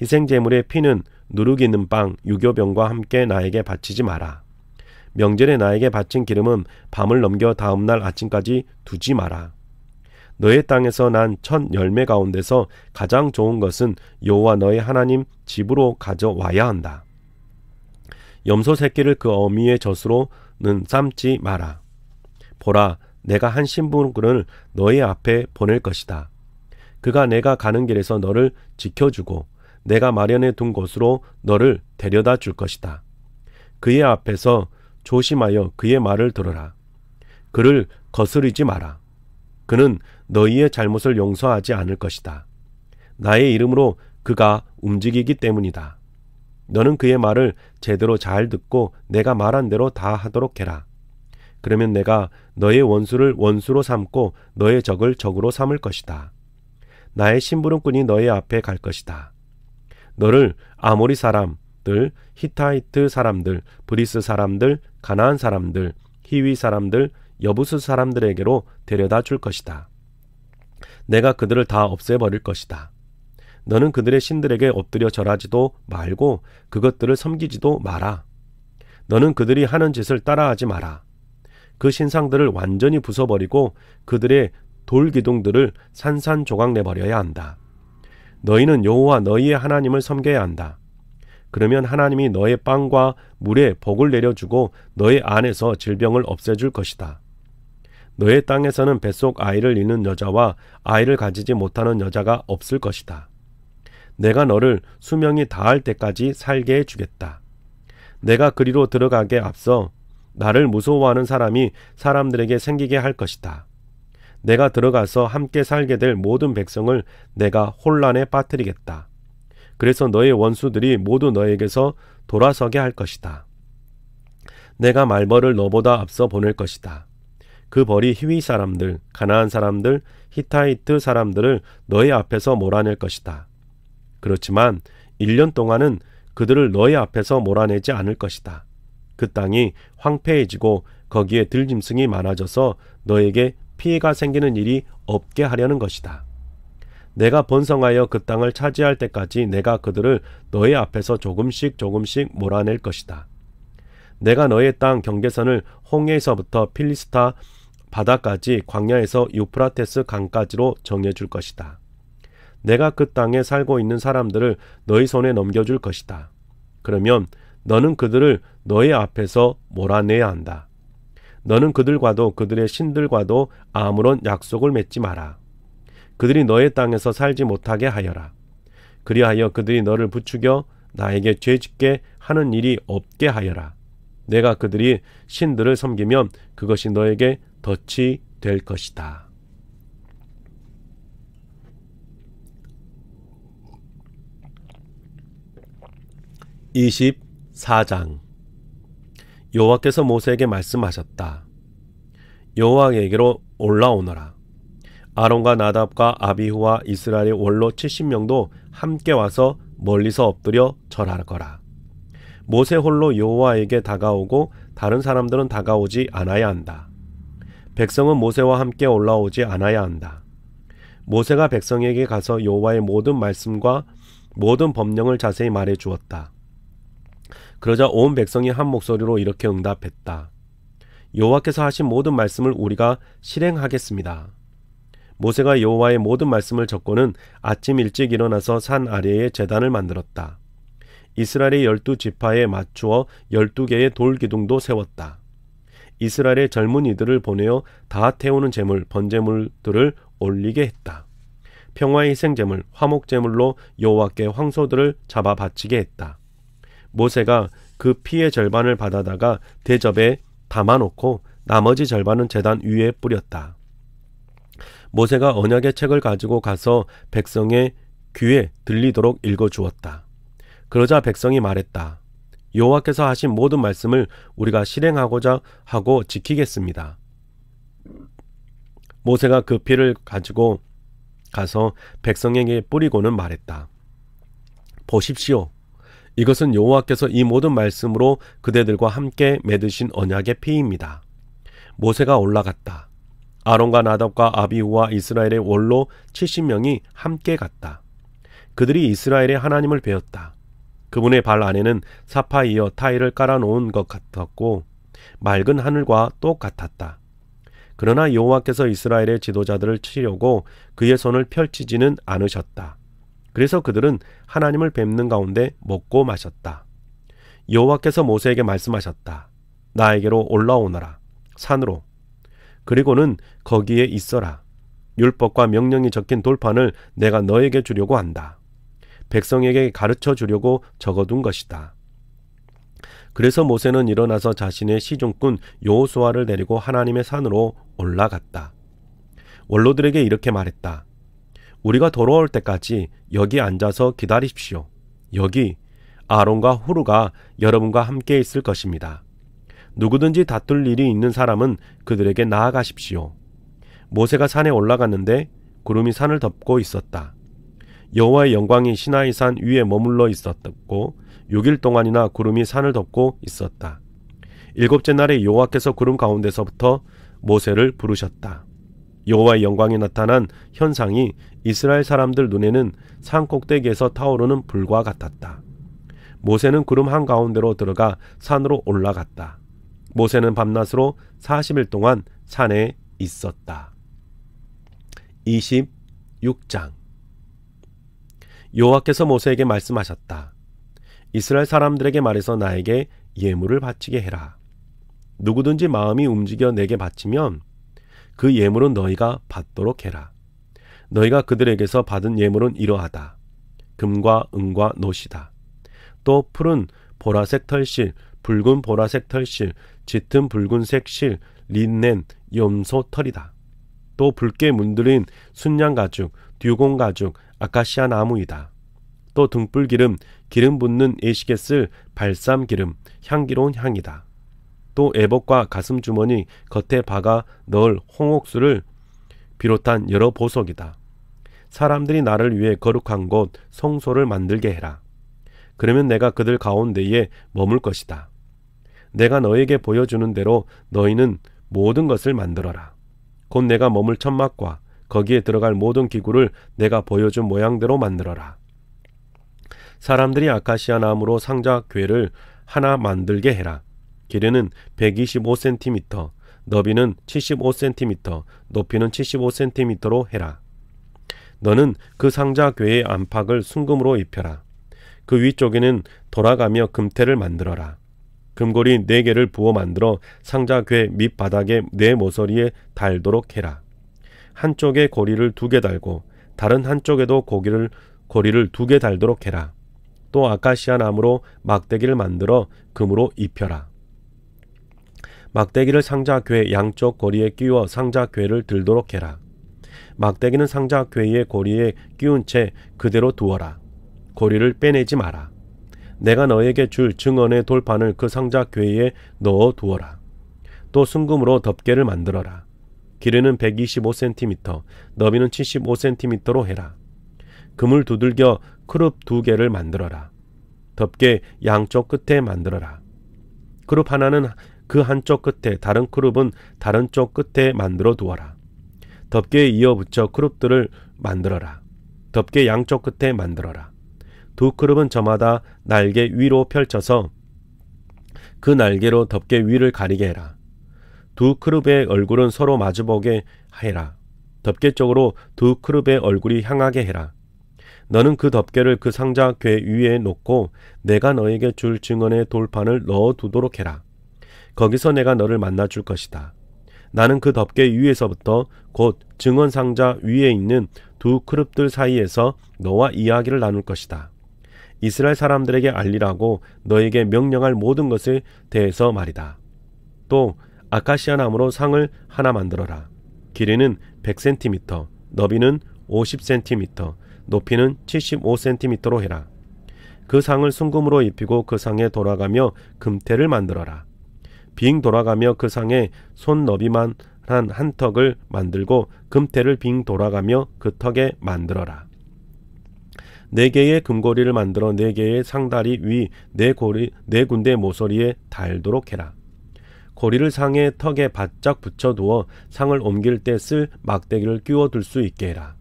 희생제물의 피는 누룩이는 빵 유교병과 함께 나에게 바치지 마라. 명절에 나에게 바친 기름은 밤을 넘겨 다음날 아침까지 두지 마라. 너의 땅에서 난 첫 열매 가운데서 가장 좋은 것은 여호와 너의 하나님 집으로 가져와야 한다. 염소 새끼를 그 어미의 젖으로는 삶지 마라. 보라, 내가 한 신부를 너의 앞에 보낼 것이다. 그가 내가 가는 길에서 너를 지켜주고 내가 마련해 둔 곳으로 너를 데려다 줄 것이다. 그의 앞에서 조심하여 그의 말을 들어라. 그를 거스르지 마라. 그는 너희의 잘못을 용서하지 않을 것이다. 나의 이름으로 그가 움직이기 때문이다. 너는 그의 말을 제대로 잘 듣고 내가 말한 대로 다 하도록 해라. 그러면 내가 너의 원수를 원수로 삼고 너의 적을 적으로 삼을 것이다. 나의 심부름꾼이 너의 앞에 갈 것이다. 너를 아모리 사람들, 히타이트 사람들, 브리스 사람들, 가나안 사람들, 히위 사람들, 여부스 사람들에게로 데려다 줄 것이다. 내가 그들을 다 없애버릴 것이다. 너는 그들의 신들에게 엎드려 절하지도 말고 그것들을 섬기지도 마라. 너는 그들이 하는 짓을 따라하지 마라. 그 신상들을 완전히 부숴버리고 그들의 돌기둥들을 산산조각 내버려야 한다. 너희는 여호와 너희의 하나님을 섬겨야 한다. 그러면 하나님이 너의 빵과 물에 복을 내려주고 너의 안에서 질병을 없애줄 것이다. 너의 땅에서는 뱃속 아이를 잃는 여자와 아이를 가지지 못하는 여자가 없을 것이다. 내가 너를 수명이 다할 때까지 살게 해주겠다. 내가 그리로 들어가게 앞서 나를 무서워하는 사람이 사람들에게 생기게 할 것이다. 내가 들어가서 함께 살게 될 모든 백성을 내가 혼란에 빠뜨리겠다. 그래서 너의 원수들이 모두 너에게서 돌아서게 할 것이다. 내가 말벌을 너보다 앞서 보낼 것이다. 그 벌이 히위 사람들, 가나안 사람들, 히타이트 사람들을 너의 앞에서 몰아낼 것이다. 그렇지만 1년 동안은 그들을 너의 앞에서 몰아내지 않을 것이다. 그 땅이 황폐해지고 거기에 들짐승이 많아져서 너에게 피해가 생기는 일이 없게 하려는 것이다. 내가 번성하여 그 땅을 차지할 때까지 내가 그들을 너의 앞에서 조금씩 몰아낼 것이다. 내가 너의 땅 경계선을 홍해에서부터 필리스타 바다까지 광야에서 유프라테스 강까지로 정해줄 것이다. 내가 그 땅에 살고 있는 사람들을 너희 손에 넘겨줄 것이다. 그러면 너는 그들을 너의 앞에서 몰아내야 한다. 너는 그들과도 그들의 신들과도 아무런 약속을 맺지 마라. 그들이 너의 땅에서 살지 못하게 하여라. 그리하여 그들이 너를 부추겨 나에게 죄짓게 하는 일이 없게 하여라. 내가 그들이 신들을 섬기면 그것이 너에게 덫이 될 것이다. (24장) 여호와께서 모세에게 말씀하셨다. 여호와에게로 올라오너라. 아론과 나답과 아비후와 이스라엘의 원로 70명도 함께 와서 멀리서 엎드려 절하거라. 모세 홀로 여호와에게 다가오고 다른 사람들은 다가오지 않아야 한다. 백성은 모세와 함께 올라오지 않아야 한다. 모세가 백성에게 가서 여호와의 모든 말씀과 모든 법령을 자세히 말해 주었다. 그러자 온 백성이 한 목소리로 이렇게 응답했다. 여호와께서 하신 모든 말씀을 우리가 실행하겠습니다. 모세가 여호와의 모든 말씀을 적고는 아침 일찍 일어나서 산 아래에 제단을 만들었다. 이스라엘의 12지파에 맞추어 12개의 돌기둥도 세웠다. 이스라엘의 젊은이들을 보내어 다 태우는 제물, 번제물들을 올리게 했다. 평화의 희생제물, 화목제물로 여호와께 황소들을 잡아 바치게 했다. 모세가 그 피의 절반을 받아다가 대접에 담아놓고 나머지 절반은 제단 위에 뿌렸다. 모세가 언약의 책을 가지고 가서 백성의 귀에 들리도록 읽어주었다. 그러자 백성이 말했다. 여호와께서 하신 모든 말씀을 우리가 실행하고자 하고 지키겠습니다. 모세가 그 피를 가지고 가서 백성에게 뿌리고는 말했다. 보십시오. 이것은 여호와께서 이 모든 말씀으로 그대들과 함께 맺으신 언약의 피입니다. 모세가 올라갔다. 아론과 나답과 아비후와 이스라엘의 원로 70명이 함께 갔다. 그들이 이스라엘의 하나님을 배웠다. 그분의 발 안에는 사파이어 타일을 깔아놓은 것 같았고 맑은 하늘과 똑같았다. 그러나 여호와께서 이스라엘의 지도자들을 치려고 그의 손을 펼치지는 않으셨다. 그래서 그들은 하나님을 뵙는 가운데 먹고 마셨다. 여호와께서 모세에게 말씀하셨다. 나에게로 올라오너라. 산으로. 그리고는 거기에 있어라. 율법과 명령이 적힌 돌판을 내가 너에게 주려고 한다. 백성에게 가르쳐 주려고 적어둔 것이다. 그래서 모세는 일어나서 자신의 시종꾼 여호수아를 데리고 하나님의 산으로 올라갔다. 원로들에게 이렇게 말했다. 우리가 돌아올 때까지 여기 앉아서 기다리십시오. 여기 아론과 후르가 여러분과 함께 있을 것입니다. 누구든지 다툴 일이 있는 사람은 그들에게 나아가십시오. 모세가 산에 올라갔는데 구름이 산을 덮고 있었다. 여호와의 영광이 시나이산 위에 머물러 있었고 6일 동안이나 구름이 산을 덮고 있었다. 7째 날에 여호와께서 구름 가운데서부터 모세를 부르셨다. 여호와의 영광이 나타난 현상이 이스라엘 사람들 눈에는 산 꼭대기에서 타오르는 불과 같았다. 모세는 구름 한가운데로 들어가 산으로 올라갔다. 모세는 밤낮으로 40일 동안 산에 있었다. 26장 여호와께서 모세에게 말씀하셨다. 이스라엘 사람들에게 말해서 나에게 예물을 바치게 해라. 누구든지 마음이 움직여 내게 바치면 그 예물은 너희가 받도록 해라. 너희가 그들에게서 받은 예물은 이러하다. 금과 은과 노시다. 또 푸른 보라색 털실, 붉은 보라색 털실, 짙은 붉은색 실, 린넨, 염소 털이다. 또 붉게 문드린 순양 가죽, 듀공 가죽, 아카시아 나무이다. 또 등불 기름, 기름 붓는 예식에 쓸 발삼 기름, 향기로운 향이다. 또 애복과 가슴 주머니 겉에 박아 넣을 홍옥수를 비롯한 여러 보석이다. 사람들이 나를 위해 거룩한 곳 성소를 만들게 해라. 그러면 내가 그들 가운데에 머물 것이다. 내가 너에게 보여주는 대로 너희는 모든 것을 만들어라. 곧 내가 머물 천막과 거기에 들어갈 모든 기구를 내가 보여준 모양대로 만들어라. 사람들이 아카시아 나무로 상자 궤를 하나 만들게 해라. 길이는 125cm, 너비는 75cm, 높이는 75cm로 해라. 너는 그 상자 궤의 안팎을 순금으로 입혀라. 그 위쪽에는 돌아가며 금태를 만들어라. 금고리 4개를 부어 만들어 상자 궤 밑바닥에 네 모서리에 달도록 해라. 한쪽에 고리를 2개 달고 다른 한쪽에도 고리를 2개 달도록 해라. 또 아카시아 나무로 막대기를 만들어 금으로 입혀라. 막대기를 상자 궤 양쪽 고리에 끼워 상자 궤를 들도록 해라. 막대기는 상자 궤의 고리에 끼운 채 그대로 두어라. 고리를 빼내지 마라. 내가 너에게 줄 증언의 돌판을 그 상자 궤에 넣어 두어라. 또 순금으로 덮개를 만들어라. 길이는 125cm, 너비는 75cm로 해라. 금을 두들겨 그룹 2개를 만들어라. 덮개 양쪽 끝에 만들어라. 그룹 하나는 그 한쪽 끝에, 다른 그룹은 다른 쪽 끝에 만들어 두어라. 덮개에 이어 붙여 그룹들을 만들어라. 덮개 양쪽 끝에 만들어라. 2 그룹은 저마다 날개 위로 펼쳐서 그 날개로 덮개 위를 가리게 해라. 2 그룹의 얼굴은 서로 마주보게 해라. 덮개 쪽으로 2 그룹의 얼굴이 향하게 해라. 너는 그 덮개를 그 상자 궤 위에 놓고 내가 너에게 줄 증언의 돌판을 넣어 두도록 해라. 거기서 내가 너를 만나 줄 것이다. 나는 그 덮개 위에서부터 곧 증언 상자 위에 있는 2 그룹들 사이에서 너와 이야기를 나눌 것이다. 이스라엘 사람들에게 알리라고 너에게 명령할 모든 것에 대해서 말이다. 또 아카시아 나무로 상을 하나 만들어라. 길이는 100cm, 너비는 50cm, 높이는 75cm로 해라. 그 상을 순금으로 입히고 그 상에 돌아가며 금태를 만들어라. 빙 돌아가며 그 상에 손 너비만 한 턱을 만들고 금태를 빙 돌아가며 그 턱에 만들어라. 4개의 금고리를 만들어 4개의 상다리 위 4군데 모서리에 달도록 해라. 고리를 상의 턱에 바짝 붙여두어 상을 옮길 때 쓸 막대기를 끼워둘 수 있게 해라.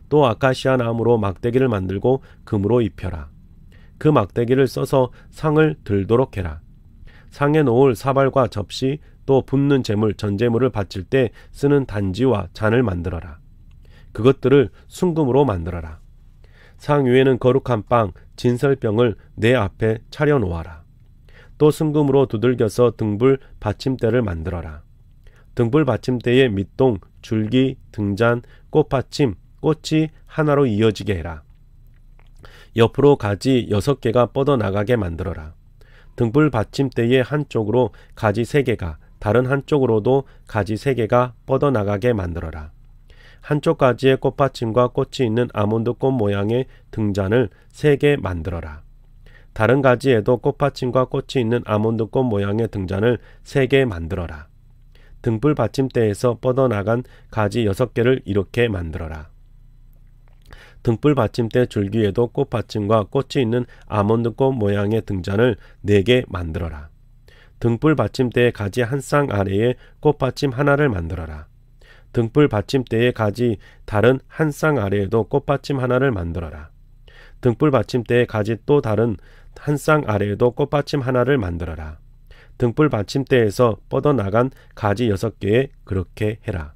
또 아카시아 나무로 막대기를 만들고 금으로 입혀라. 그 막대기를 써서 상을 들도록 해라. 상에 놓을 사발과 접시, 또 붓는 재물, 전재물을 바칠 때 쓰는 단지와 잔을 만들어라. 그것들을 순금으로 만들어라. 상 위에는 거룩한 빵, 진설병을 내 앞에 차려 놓아라. 또 순금으로 두들겨서 등불 받침대를 만들어라. 등불 받침대에 밑동, 줄기, 등잔, 꽃받침, 꽃이 하나로 이어지게 해라. 옆으로 가지 6개가 뻗어나가게 만들어라. 등불 받침대의 한쪽으로 가지 3개가, 다른 한쪽으로도 가지 3개가 뻗어나가게 만들어라. 한쪽 가지에 꽃받침과 꽃이 있는 아몬드 꽃 모양의 등잔을 3개 만들어라. 다른 가지에도 꽃받침과 꽃이 있는 아몬드 꽃 모양의 등잔을 3개 만들어라. 등불 받침대에서 뻗어나간 가지 6개를 이렇게 만들어라. 등불 받침대 줄기에도 꽃받침과 꽃이 있는 아몬드 꽃 모양의 등잔을 4개 만들어라. 등불 받침대의 가지 한 쌍 아래에 꽃받침 하나를 만들어라. 등불 받침대의 가지 다른 한 쌍 아래에도 꽃받침 하나를 만들어라. 등불 받침대의 가지 또 다른 한 쌍 아래에도 꽃받침 하나를 만들어라. 등불 받침대에서 뻗어나간 가지 6개에 그렇게 해라.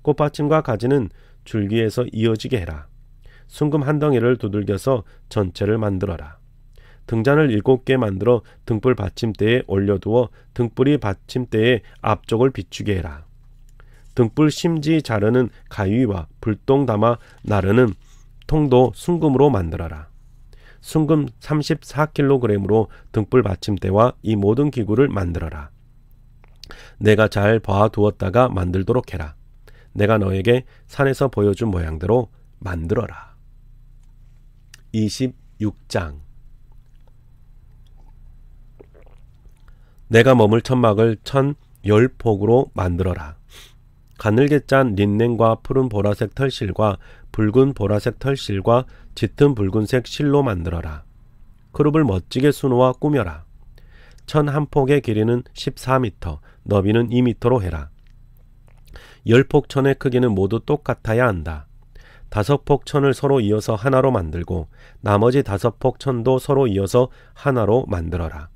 꽃받침과 가지는 줄기에서 이어지게 해라. 순금 한 덩이를 두들겨서 전체를 만들어라. 등잔을 7개 만들어 등불 받침대에 올려두어 등불이 받침대의 앞쪽을 비추게 해라. 등불 심지 자르는 가위와 불똥 담아 나르는 통도 순금으로 만들어라. 순금 34kg으로 등불 받침대와 이 모든 기구를 만들어라. 내가 잘 봐두었다가 만들도록 해라. 내가 너에게 산에서 보여준 모양대로 만들어라. 26장. 내가 머물 천막을 1010폭으로 만들어라. 가늘게 짠 린넨과 푸른 보라색 털실과 붉은 보라색 털실과 짙은 붉은색 실로 만들어라. 그룹을 멋지게 수놓아 꾸며라. 천 한 폭의 길이는 14m, 너비는 2m로 해라. 10폭 천의 크기는 모두 똑같아야 한다. 5폭 천을 서로 이어서 하나로 만들고 나머지 5폭 천도 서로 이어서 하나로 만들어라.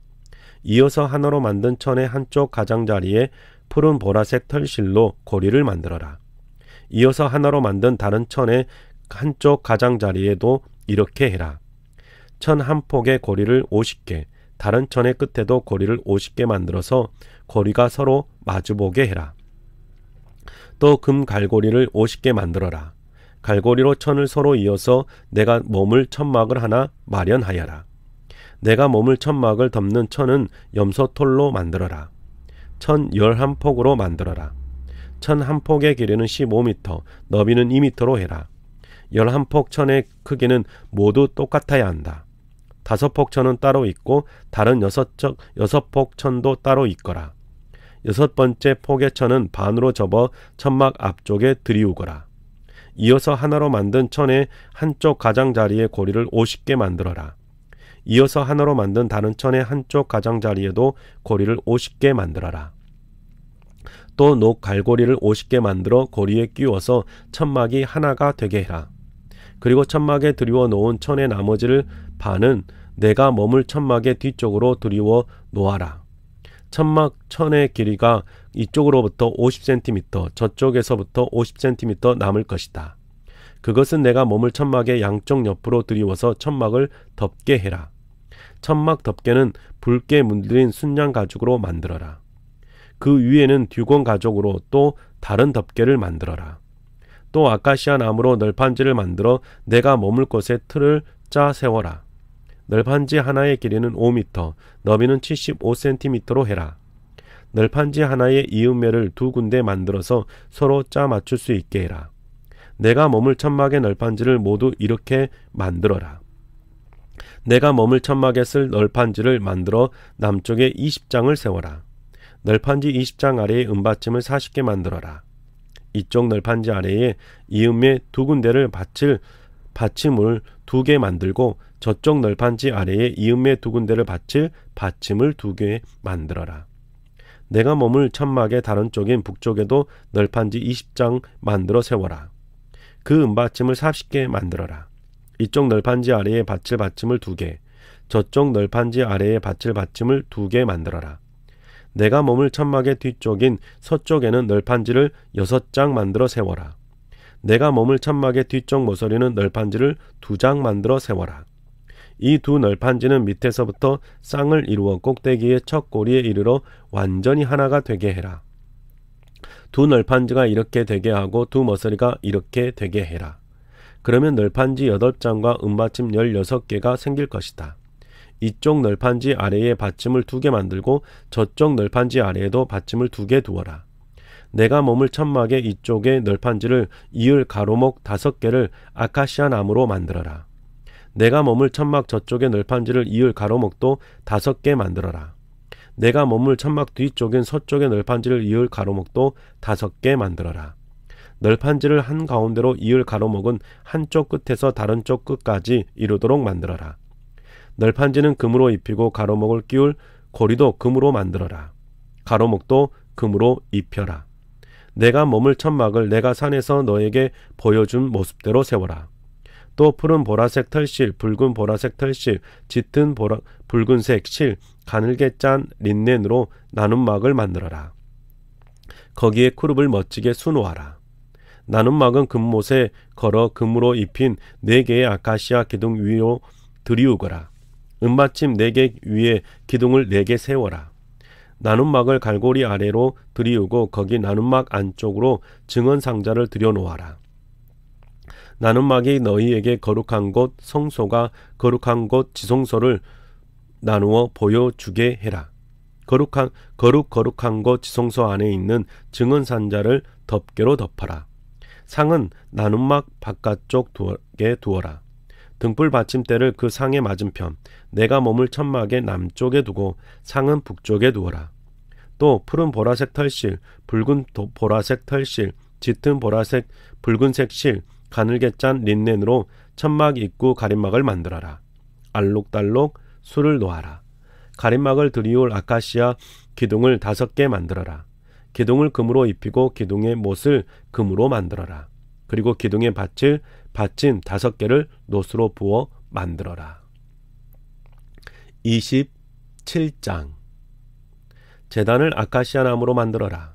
이어서 하나로 만든 천의 한쪽 가장자리에 푸른 보라색 털실로 고리를 만들어라. 이어서 하나로 만든 다른 천의 한쪽 가장자리에도 이렇게 해라. 천 한 폭의 고리를 50개, 다른 천의 끝에도 고리를 50개 만들어서 고리가 서로 마주보게 해라. 또 금 갈고리를 50개 만들어라. 갈고리로 천을 서로 이어서 내가 머물 천막을 하나 마련하여라. 내가 머물 천막을 덮는 천은 염소톨로 만들어라. 천 11폭으로 만들어라. 천 한 폭의 길이는 15m, 너비는 2m로 해라. 11폭 천의 크기는 모두 똑같아야 한다. 5폭 천은 따로 있고 다른 6폭 천도 따로 있거라. 6번째 폭의 천은 반으로 접어 천막 앞쪽에 들이우거라. 이어서 하나로 만든 천의 한쪽 가장자리에 고리를 50개 만들어라. 이어서 하나로 만든 다른 천의 한쪽 가장자리에도 고리를 50개 만들어라. 또 녹 갈고리를 50개 만들어 고리에 끼워서 천막이 하나가 되게 해라. 그리고 천막에 들이워 놓은 천의 나머지를 반은 내가 머물 천막의 뒤쪽으로 들이워 놓아라. 천막 천의 길이가 이쪽으로부터 50cm, 저쪽에서부터 50cm 남을 것이다. 그것은 내가 머물 천막의 양쪽 옆으로 들이워서 천막을 덮게 해라. 천막 덮개는 붉게 문드린 순양 가죽으로 만들어라. 그 위에는 듀곤 가죽으로 또 다른 덮개를 만들어라. 또 아카시아 나무로 널판지를 만들어 내가 머물 곳에 틀을 짜 세워라. 널판지 하나의 길이는 5m, 너비는 75cm로 해라. 널판지 하나의 이음매를 2군데 만들어서 서로 짜 맞출 수 있게 해라. 내가 머물 천막의 널판지를 모두 이렇게 만들어라. 내가 머물 천막에 쓸 널판지를 만들어 남쪽에 20장을 세워라. 널판지 20장 아래에 은받침을 40개 만들어라. 이쪽 널판지 아래에 이음에 2군데를 받칠 받침을 2개 만들고 저쪽 널판지 아래에 이음에 2군데를 받칠 받침을 2개 만들어라. 내가 머물 천막의 다른 쪽인 북쪽에도 널판지 20장 만들어 세워라. 그 은받침을 40개 만들어라. 이쪽 널판지 아래에 받칠 받침을 2개, 저쪽 널판지 아래에 받칠 받침을 2개 만들어라. 내가 머물 천막의 뒤쪽인 서쪽에는 널판지를 6장 만들어 세워라. 내가 머물 천막의 뒤쪽 모서리는 널판지를 2장 만들어 세워라. 이 2 널판지는 밑에서부터 쌍을 이루어 꼭대기의 첫 고리에 이르러 완전히 하나가 되게 해라. 2 널판지가 이렇게 되게 하고 2 모서리가 이렇게 되게 해라. 그러면 널판지 8장과 은받침 16개가 생길 것이다. 이쪽 널판지 아래에 받침을 2개 만들고 저쪽 널판지 아래에도 받침을 2개 두어라. 내가 머물 천막의 이쪽에 널판지를 이을 가로목 5개를 아카시아 나무로 만들어라. 내가 머물 천막 저쪽에 널판지를 이을 가로목도 5개 만들어라. 내가 머물 천막 뒤쪽인 서쪽에 널판지를 이을 가로목도 5개 만들어라. 널판지를 한가운데로 이을 가로목은 한쪽 끝에서 다른 쪽 끝까지 이루도록 만들어라. 널판지는 금으로 입히고 가로목을 끼울 고리도 금으로 만들어라. 가로목도 금으로 입혀라. 내가 머물 천막을 내가 산에서 너에게 보여준 모습대로 세워라. 또 푸른 보라색 털실, 붉은 보라색 털실, 짙은 붉은색 실, 가늘게 짠 린넨으로 나눔막을 만들어라. 거기에 쿠룹을 멋지게 수놓아라. 나눔막은 금못에 걸어 금으로 입힌 4개의 아카시아 기둥 위로 들이우거라. 은받침 4개 위에 기둥을 4개 세워라. 나눔막을 갈고리 아래로 들이우고 거기 나눔막 안쪽으로 증언상자를 들여놓아라. 나눔막이 너희에게 거룩한 곳 성소가 거룩한 곳 지성소를 나누어 보여주게 해라. 거룩한 곳 지성소 안에 있는 증언상자를 덮개로 덮어라. 상은 나눔막 바깥쪽에 두어라. 등불 받침대를 그 상의 맞은편 내가 머물 천막의 남쪽에 두고 상은 북쪽에 두어라. 또 푸른 보라색 털실, 붉은 보라색 털실, 짙은 보라색 붉은색 실, 가늘게 짠 린넨으로 천막 입구 가림막을 만들어라. 알록달록 술을 놓아라. 가림막을 들이올 아카시아 기둥을 5개 만들어라. 기둥을 금으로 입히고 기둥의 못을 금으로 만들어라. 그리고 기둥에 받칠 받침 5개를 노스로 부어 만들어라. 27장 제단을 아카시아 나무로 만들어라.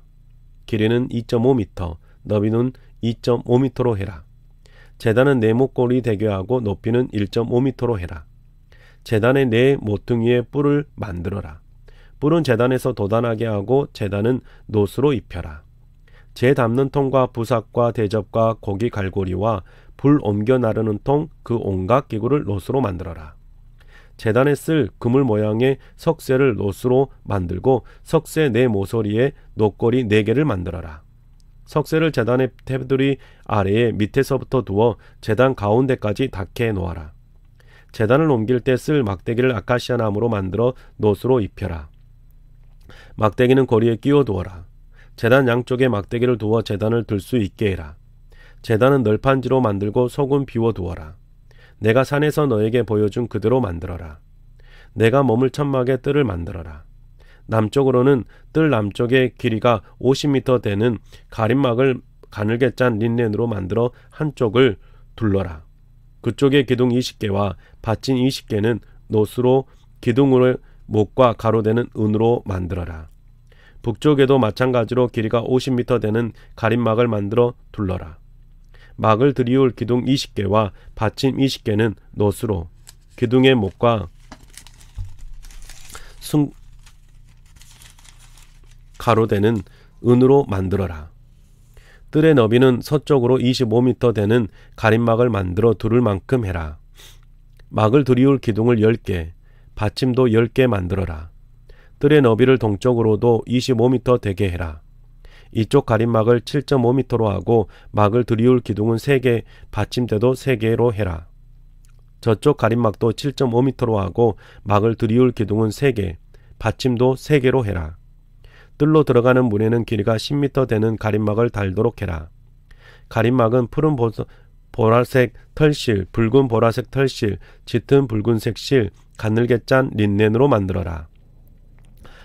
길이는 2.5m, 너비는 2.5m로 해라. 제단은 네모꼴이 되게 하고 높이는 1.5m로 해라. 제단의 4 모퉁이에 뿔을 만들어라. 뿔은 제단에서 돋아나게 하고 제단은 노스로 입혀라. 재 담는 통과 부삭과 대접과 고기 갈고리와 불 옮겨 나르는 통 그 온갖 기구를 노스로 만들어라. 제단에 쓸 그물 모양의 석쇠를 노스로 만들고 석쇠 4 모서리에 노꼬리 4개를 만들어라. 석쇠를 제단의 테두리 아래에 밑에서부터 두어 제단 가운데까지 닿게 놓아라. 제단을 옮길 때 쓸 막대기를 아카시아 나무로 만들어 노스로 입혀라. 막대기는 고리에 끼워 두어라. 제단 양쪽에 막대기를 두어 제단을 들 수 있게 해라. 제단은 널판지로 만들고 속은 비워 두어라. 내가 산에서 너에게 보여준 그대로 만들어라. 내가 머물 천막의 뜰을 만들어라. 남쪽으로는 뜰 남쪽의 길이가 50m 되는 가림막을 가늘게 짠 린넨으로 만들어 한쪽을 둘러라. 그쪽에 기둥 20개와 받침 20개는 노스로 기둥으로 목과 가로되는 은으로 만들어라. 북쪽에도 마찬가지로 길이가 50m 되는 가림막을 만들어 둘러라. 막을 들이올 기둥 20개와 받침 20개는 노스로 기둥의 목과 가로되는 은으로 만들어라. 뜰의 너비는 서쪽으로 25m 되는 가림막을 만들어 두를 만큼 해라. 막을 들이올 기둥을 10개, 받침도 10개 만들어라. 뜰의 너비를 동쪽으로도 25m 되게 해라. 이쪽 가림막을 7.5m로 하고 막을 들이올 기둥은 3개, 받침대도 3개로 해라. 저쪽 가림막도 7.5m로 하고 막을 들이울 기둥은 3개, 받침도 3개로 해라. 뜰로 들어가는 문에는 길이가 10m 되는 가림막을 달도록 해라. 가림막은 푸른 보라색 털실, 붉은 보라색 털실, 짙은 붉은색 실, 가늘게 짠 린넨으로 만들어라.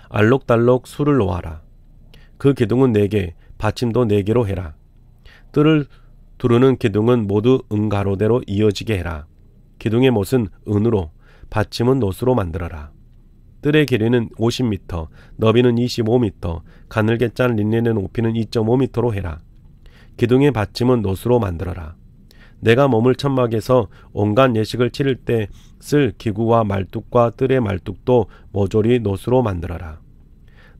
알록달록 술을 놓아라. 그 기둥은 4개, 받침도 4개로 해라. 뜰을 두르는 기둥은 모두 은가로대로 이어지게 해라. 기둥의 못은 은으로, 받침은 노수로 만들어라. 뜰의 길이는 50m, 너비는 25m, 가늘게 짠 린넨의 높이는 2.5m로 해라. 기둥의 받침은 노수로 만들어라. 내가 머물 천막에서 온갖 예식을 치를 때 쓸 기구와 말뚝과 뜰의 말뚝도 모조리 노수로 만들어라.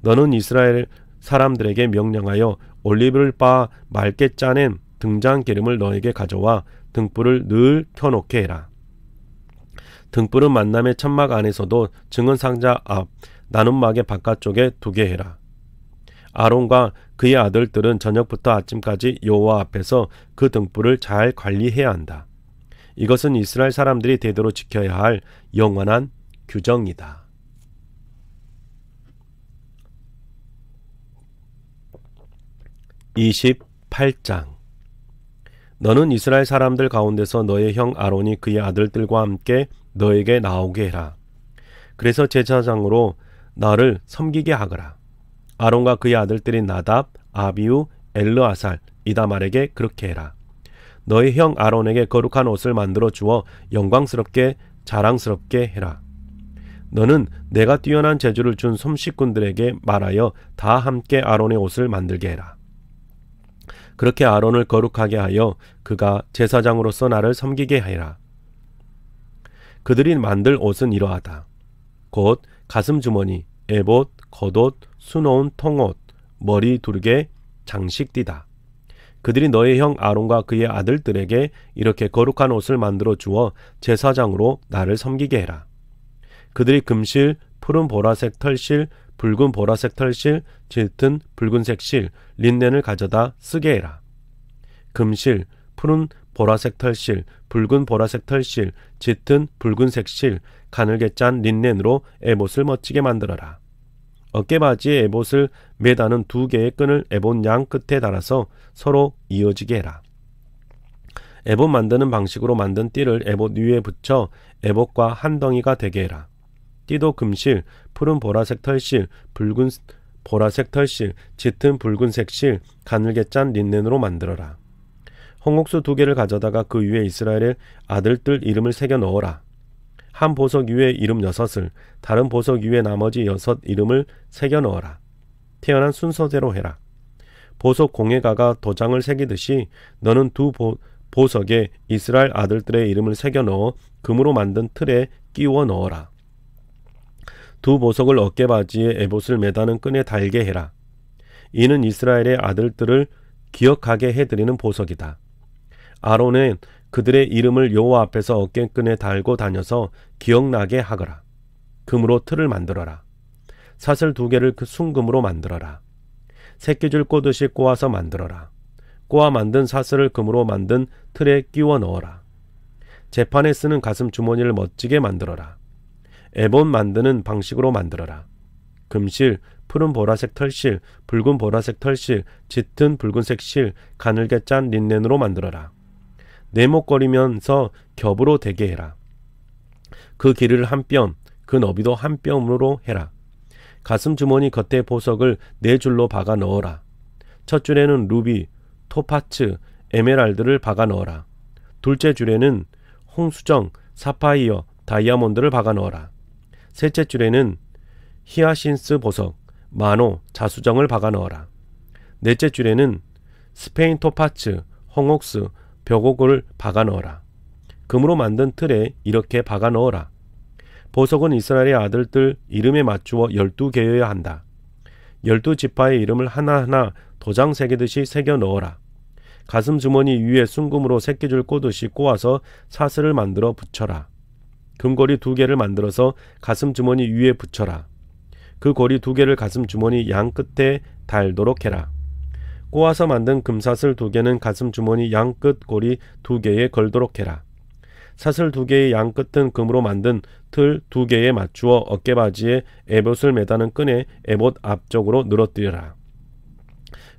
너는 이스라엘 사람들에게 명령하여 올리브를 빻아 맑게 짜낸 등잔 기름을 너에게 가져와 등불을 늘 켜놓게 해라. 등불은 만남의 천막 안에서도 증언 상자 앞 나눔막의 바깥쪽에 두게 해라. 아론과 그의 아들들은 저녁부터 아침까지 여호와 앞에서 그 등불을 잘 관리해야 한다. 이것은 이스라엘 사람들이 대대로 지켜야 할 영원한 규정이다. 28장. 너는 이스라엘 사람들 가운데서 너의 형 아론이 그의 아들들과 함께 너에게 나오게 해라. 그래서 제사장으로 너를 섬기게 하거라. 아론과 그의 아들들인 나답, 아비우, 엘르아살, 이다말에게 그렇게 해라. 너의 형 아론에게 거룩한 옷을 만들어 주어 영광스럽게 자랑스럽게 해라. 너는 내가 뛰어난 재주를 준 솜씨꾼들에게 말하여 다 함께 아론의 옷을 만들게 해라. 그렇게 아론을 거룩하게 하여 그가 제사장으로서 나를 섬기게 하라. 그들이 만들 옷은 이러하다. 곧 가슴 주머니, 에봇, 겉옷, 수놓은 통옷, 머리 두르개, 장식띠다. 그들이 너의 형 아론과 그의 아들들에게 이렇게 거룩한 옷을 만들어 주어 제사장으로 나를 섬기게 해라. 그들이 금실, 푸른 보라색 털실, 붉은 보라색 털실, 짙은 붉은색 실, 린넨을 가져다 쓰게 해라. 금실, 푸른 보라색 털실, 붉은 보라색 털실, 짙은 붉은색 실, 가늘게 짠 린넨으로 에봇을 멋지게 만들어라. 어깨바지에 에봇을 매다는 2개의 끈을 에봇 양 끝에 달아서 서로 이어지게 해라. 에봇 만드는 방식으로 만든 띠를 에봇 위에 붙여 에봇과 한 덩이가 되게 해라. 띠도 금실, 푸른 보라색 털실, 붉은 보라색 털실, 짙은 붉은색 실, 가늘게 짠 린넨으로 만들어라. 홍옥수 2개를 가져다가 그 위에 이스라엘의 아들들 이름을 새겨 넣어라. 한 보석 위에 이름 6을, 다른 보석 위에 나머지 6 이름을 새겨 넣어라. 태어난 순서대로 해라. 보석 공예가가 도장을 새기듯이 너는 2 보석에 이스라엘 아들들의 이름을 새겨 넣어 금으로 만든 틀에 끼워 넣어라. 2 보석을 어깨바지에 에봇을 매다는 끈에 달게 해라. 이는 이스라엘의 아들들을 기억하게 해드리는 보석이다. 아론은 그들의 이름을 여호와 앞에서 어깨끈에 달고 다녀서 기억나게 하거라. 금으로 틀을 만들어라. 사슬 2개를 그 순금으로 만들어라. 새끼줄 꼬듯이 꼬아서 만들어라. 꼬아 만든 사슬을 금으로 만든 틀에 끼워 넣어라. 재판에 쓰는 가슴 주머니를 멋지게 만들어라. 에봇 만드는 방식으로 만들어라. 금실, 푸른 보라색 털실, 붉은 보라색 털실, 짙은 붉은색 실, 가늘게 짠 린넨으로 만들어라. 네모거리면서 겹으로 되게 해라. 그 길이를 한 뼘, 그 너비도 한 뼘으로 해라. 가슴 주머니 겉에 보석을 4줄로 박아 넣어라. 첫 줄에는 루비, 토파츠, 에메랄드를 박아 넣어라. 둘째 줄에는 홍수정, 사파이어, 다이아몬드를 박아 넣어라. 셋째 줄에는 히아신스 보석, 마노, 자수정을 박아 넣어라. 넷째 줄에는 스페인 토파츠, 홍옥스, 벽옥을 박아 넣어라. 금으로 만든 틀에 이렇게 박아 넣어라. 보석은 이스라엘의 아들들 이름에 맞추어 12개여야 한다. 12지파의 이름을 하나하나 도장 새기듯이 새겨 넣어라. 가슴 주머니 위에 순금으로 새끼줄 꼬듯이 꼬아서 사슬을 만들어 붙여라. 금고리 2개를 만들어서 가슴 주머니 위에 붙여라. 그 고리 2개를 가슴 주머니 양 끝에 달도록 해라. 꼬아서 만든 금사슬 2개는 가슴 주머니 양 끝 고리 2개에 걸도록 해라. 사슬 2개의 양 끝은 금으로 만든 틀 2개에 맞추어 어깨바지에 에봇을 매다는 끈에 에봇 앞쪽으로 늘어뜨려라.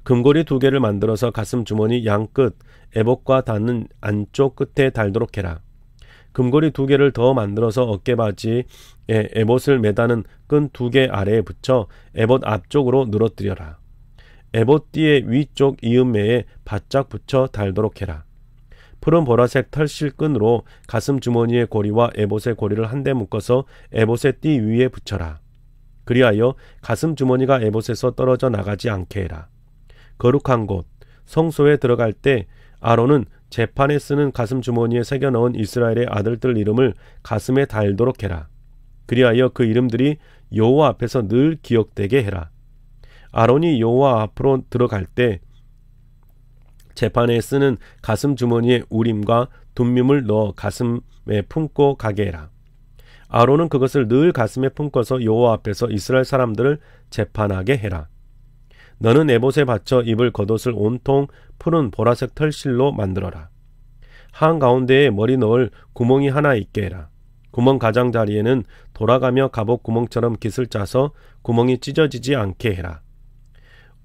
금고리 2개를 만들어서 가슴 주머니 양 끝 에봇과 닿는 안쪽 끝에 달도록 해라. 금고리 2개를 더 만들어서 어깨바지에 에봇을 매다는 끈 2개 아래에 붙여 에봇 앞쪽으로 늘어뜨려라. 에봇 띠의 위쪽 이음매에 바짝 붙여 달도록 해라. 푸른 보라색 털실 끈으로 가슴 주머니의 고리와 에봇의 고리를 한데 묶어서 에봇의 띠 위에 붙여라. 그리하여 가슴 주머니가 에봇에서 떨어져 나가지 않게 해라. 거룩한 곳 성소에 들어갈 때 아론은 제판에 쓰는 가슴 주머니에 새겨 넣은 이스라엘의 아들들 이름을 가슴에 달도록 해라. 그리하여 그 이름들이 여호와 앞에서 늘 기억되게 해라. 아론이 여호와 앞으로 들어갈 때 제판에 쓰는 가슴 주머니에 우림과 둠밈을 넣어 가슴에 품고 가게 해라. 아론은 그것을 늘 가슴에 품고서 여호와 앞에서 이스라엘 사람들을 재판하게 해라. 너는 에봇에 받쳐 입을 겉옷을 온통 푸른 보라색 털실로 만들어라. 한가운데에 머리 넣을 구멍이 하나 있게 해라. 구멍 가장자리에는 돌아가며 갑옷 구멍처럼 깃을 짜서 구멍이 찢어지지 않게 해라.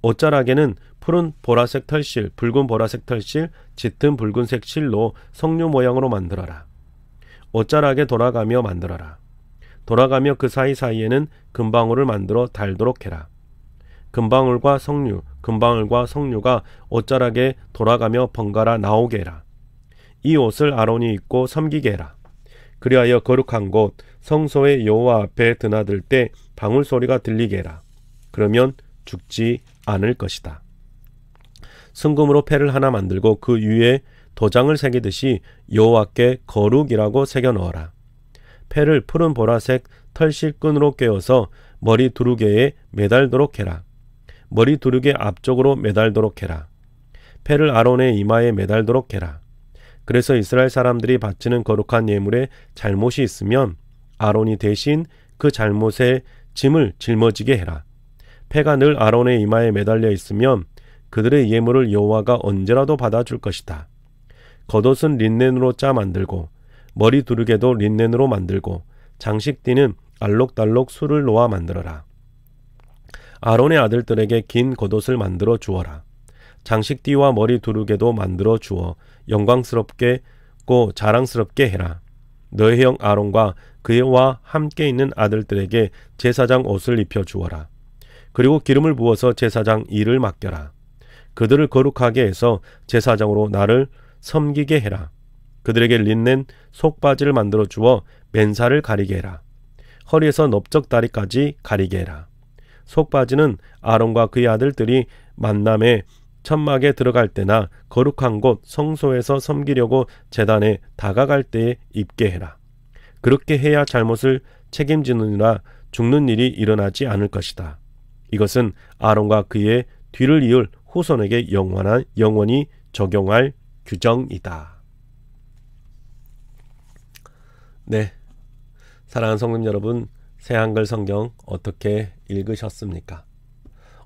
옷자락에는 푸른 보라색 털실, 붉은 보라색 털실, 짙은 붉은색 실로 석류 모양으로 만들어라. 옷자락에 돌아가며 만들어라. 돌아가며 그 사이사이에는 금방울을 만들어 달도록 해라. 금방울과 석류가 옷자락에 돌아가며 번갈아 나오게 해라. 이 옷을 아론이 입고 섬기게 해라. 그리하여 거룩한 곳 성소의 여호와 앞에 드나들 때 방울 소리가 들리게 해라. 그러면 죽지 않을 것이다. 순금으로 패를 하나 만들고 그 위에 도장을 새기듯이 여호와께 거룩이라고 새겨 넣어라. 패를 푸른 보라색 털실 끈으로 꿰어서 머리 두루개에 매달도록 해라. 머리 두루개 앞쪽으로 매달도록 해라. 패를 아론의 이마에 매달도록 해라. 그래서 이스라엘 사람들이 바치는 거룩한 예물에 잘못이 있으면 아론이 대신 그 잘못의 짐을 짊어지게 해라. 패가 늘 아론의 이마에 매달려 있으면 그들의 예물을 여호와가 언제라도 받아줄 것이다. 겉옷은 린넨으로 짜 만들고 머리 두르개도 린넨으로 만들고 장식띠는 알록달록 술을 놓아 만들어라. 아론의 아들들에게 긴 겉옷을 만들어 주어라. 장식띠와 머리 두르개도 만들어 주어 영광스럽고 자랑스럽게 해라. 너의 형 아론과 그와 함께 있는 아들들에게 제사장 옷을 입혀 주어라. 그리고 기름을 부어서 제사장 일을 맡겨라. 그들을 거룩하게 해서 제사장으로 나를 섬기게 해라. 그들에게 린넨 속바지를 만들어 주어 맨살을 가리게 해라. 허리에서 넓적다리까지 가리게 해라. 속바지는 아론과 그의 아들들이 만남의 천막에 들어갈 때나 거룩한 곳 성소에서 섬기려고 제단에 다가갈 때에 입게 해라. 그렇게 해야 잘못을 책임지느니라 죽는 일이 일어나지 않을 것이다. 이것은 아론과 그의 뒤를 이을 후손에게 영원히 적용할 규정이다. 네, 사랑하는 성도님 여러분, 새한글 성경 어떻게 읽으셨습니까?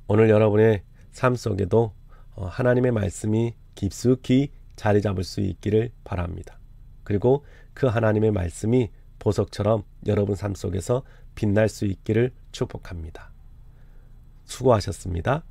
오늘 여러분의 삶 속에도 하나님의 말씀이 깊숙이 자리 잡을 수 있기를 바랍니다. 그리고 그 하나님의 말씀이 보석처럼 여러분 삶 속에서 빛날 수 있기를 축복합니다. 수고하셨습니다.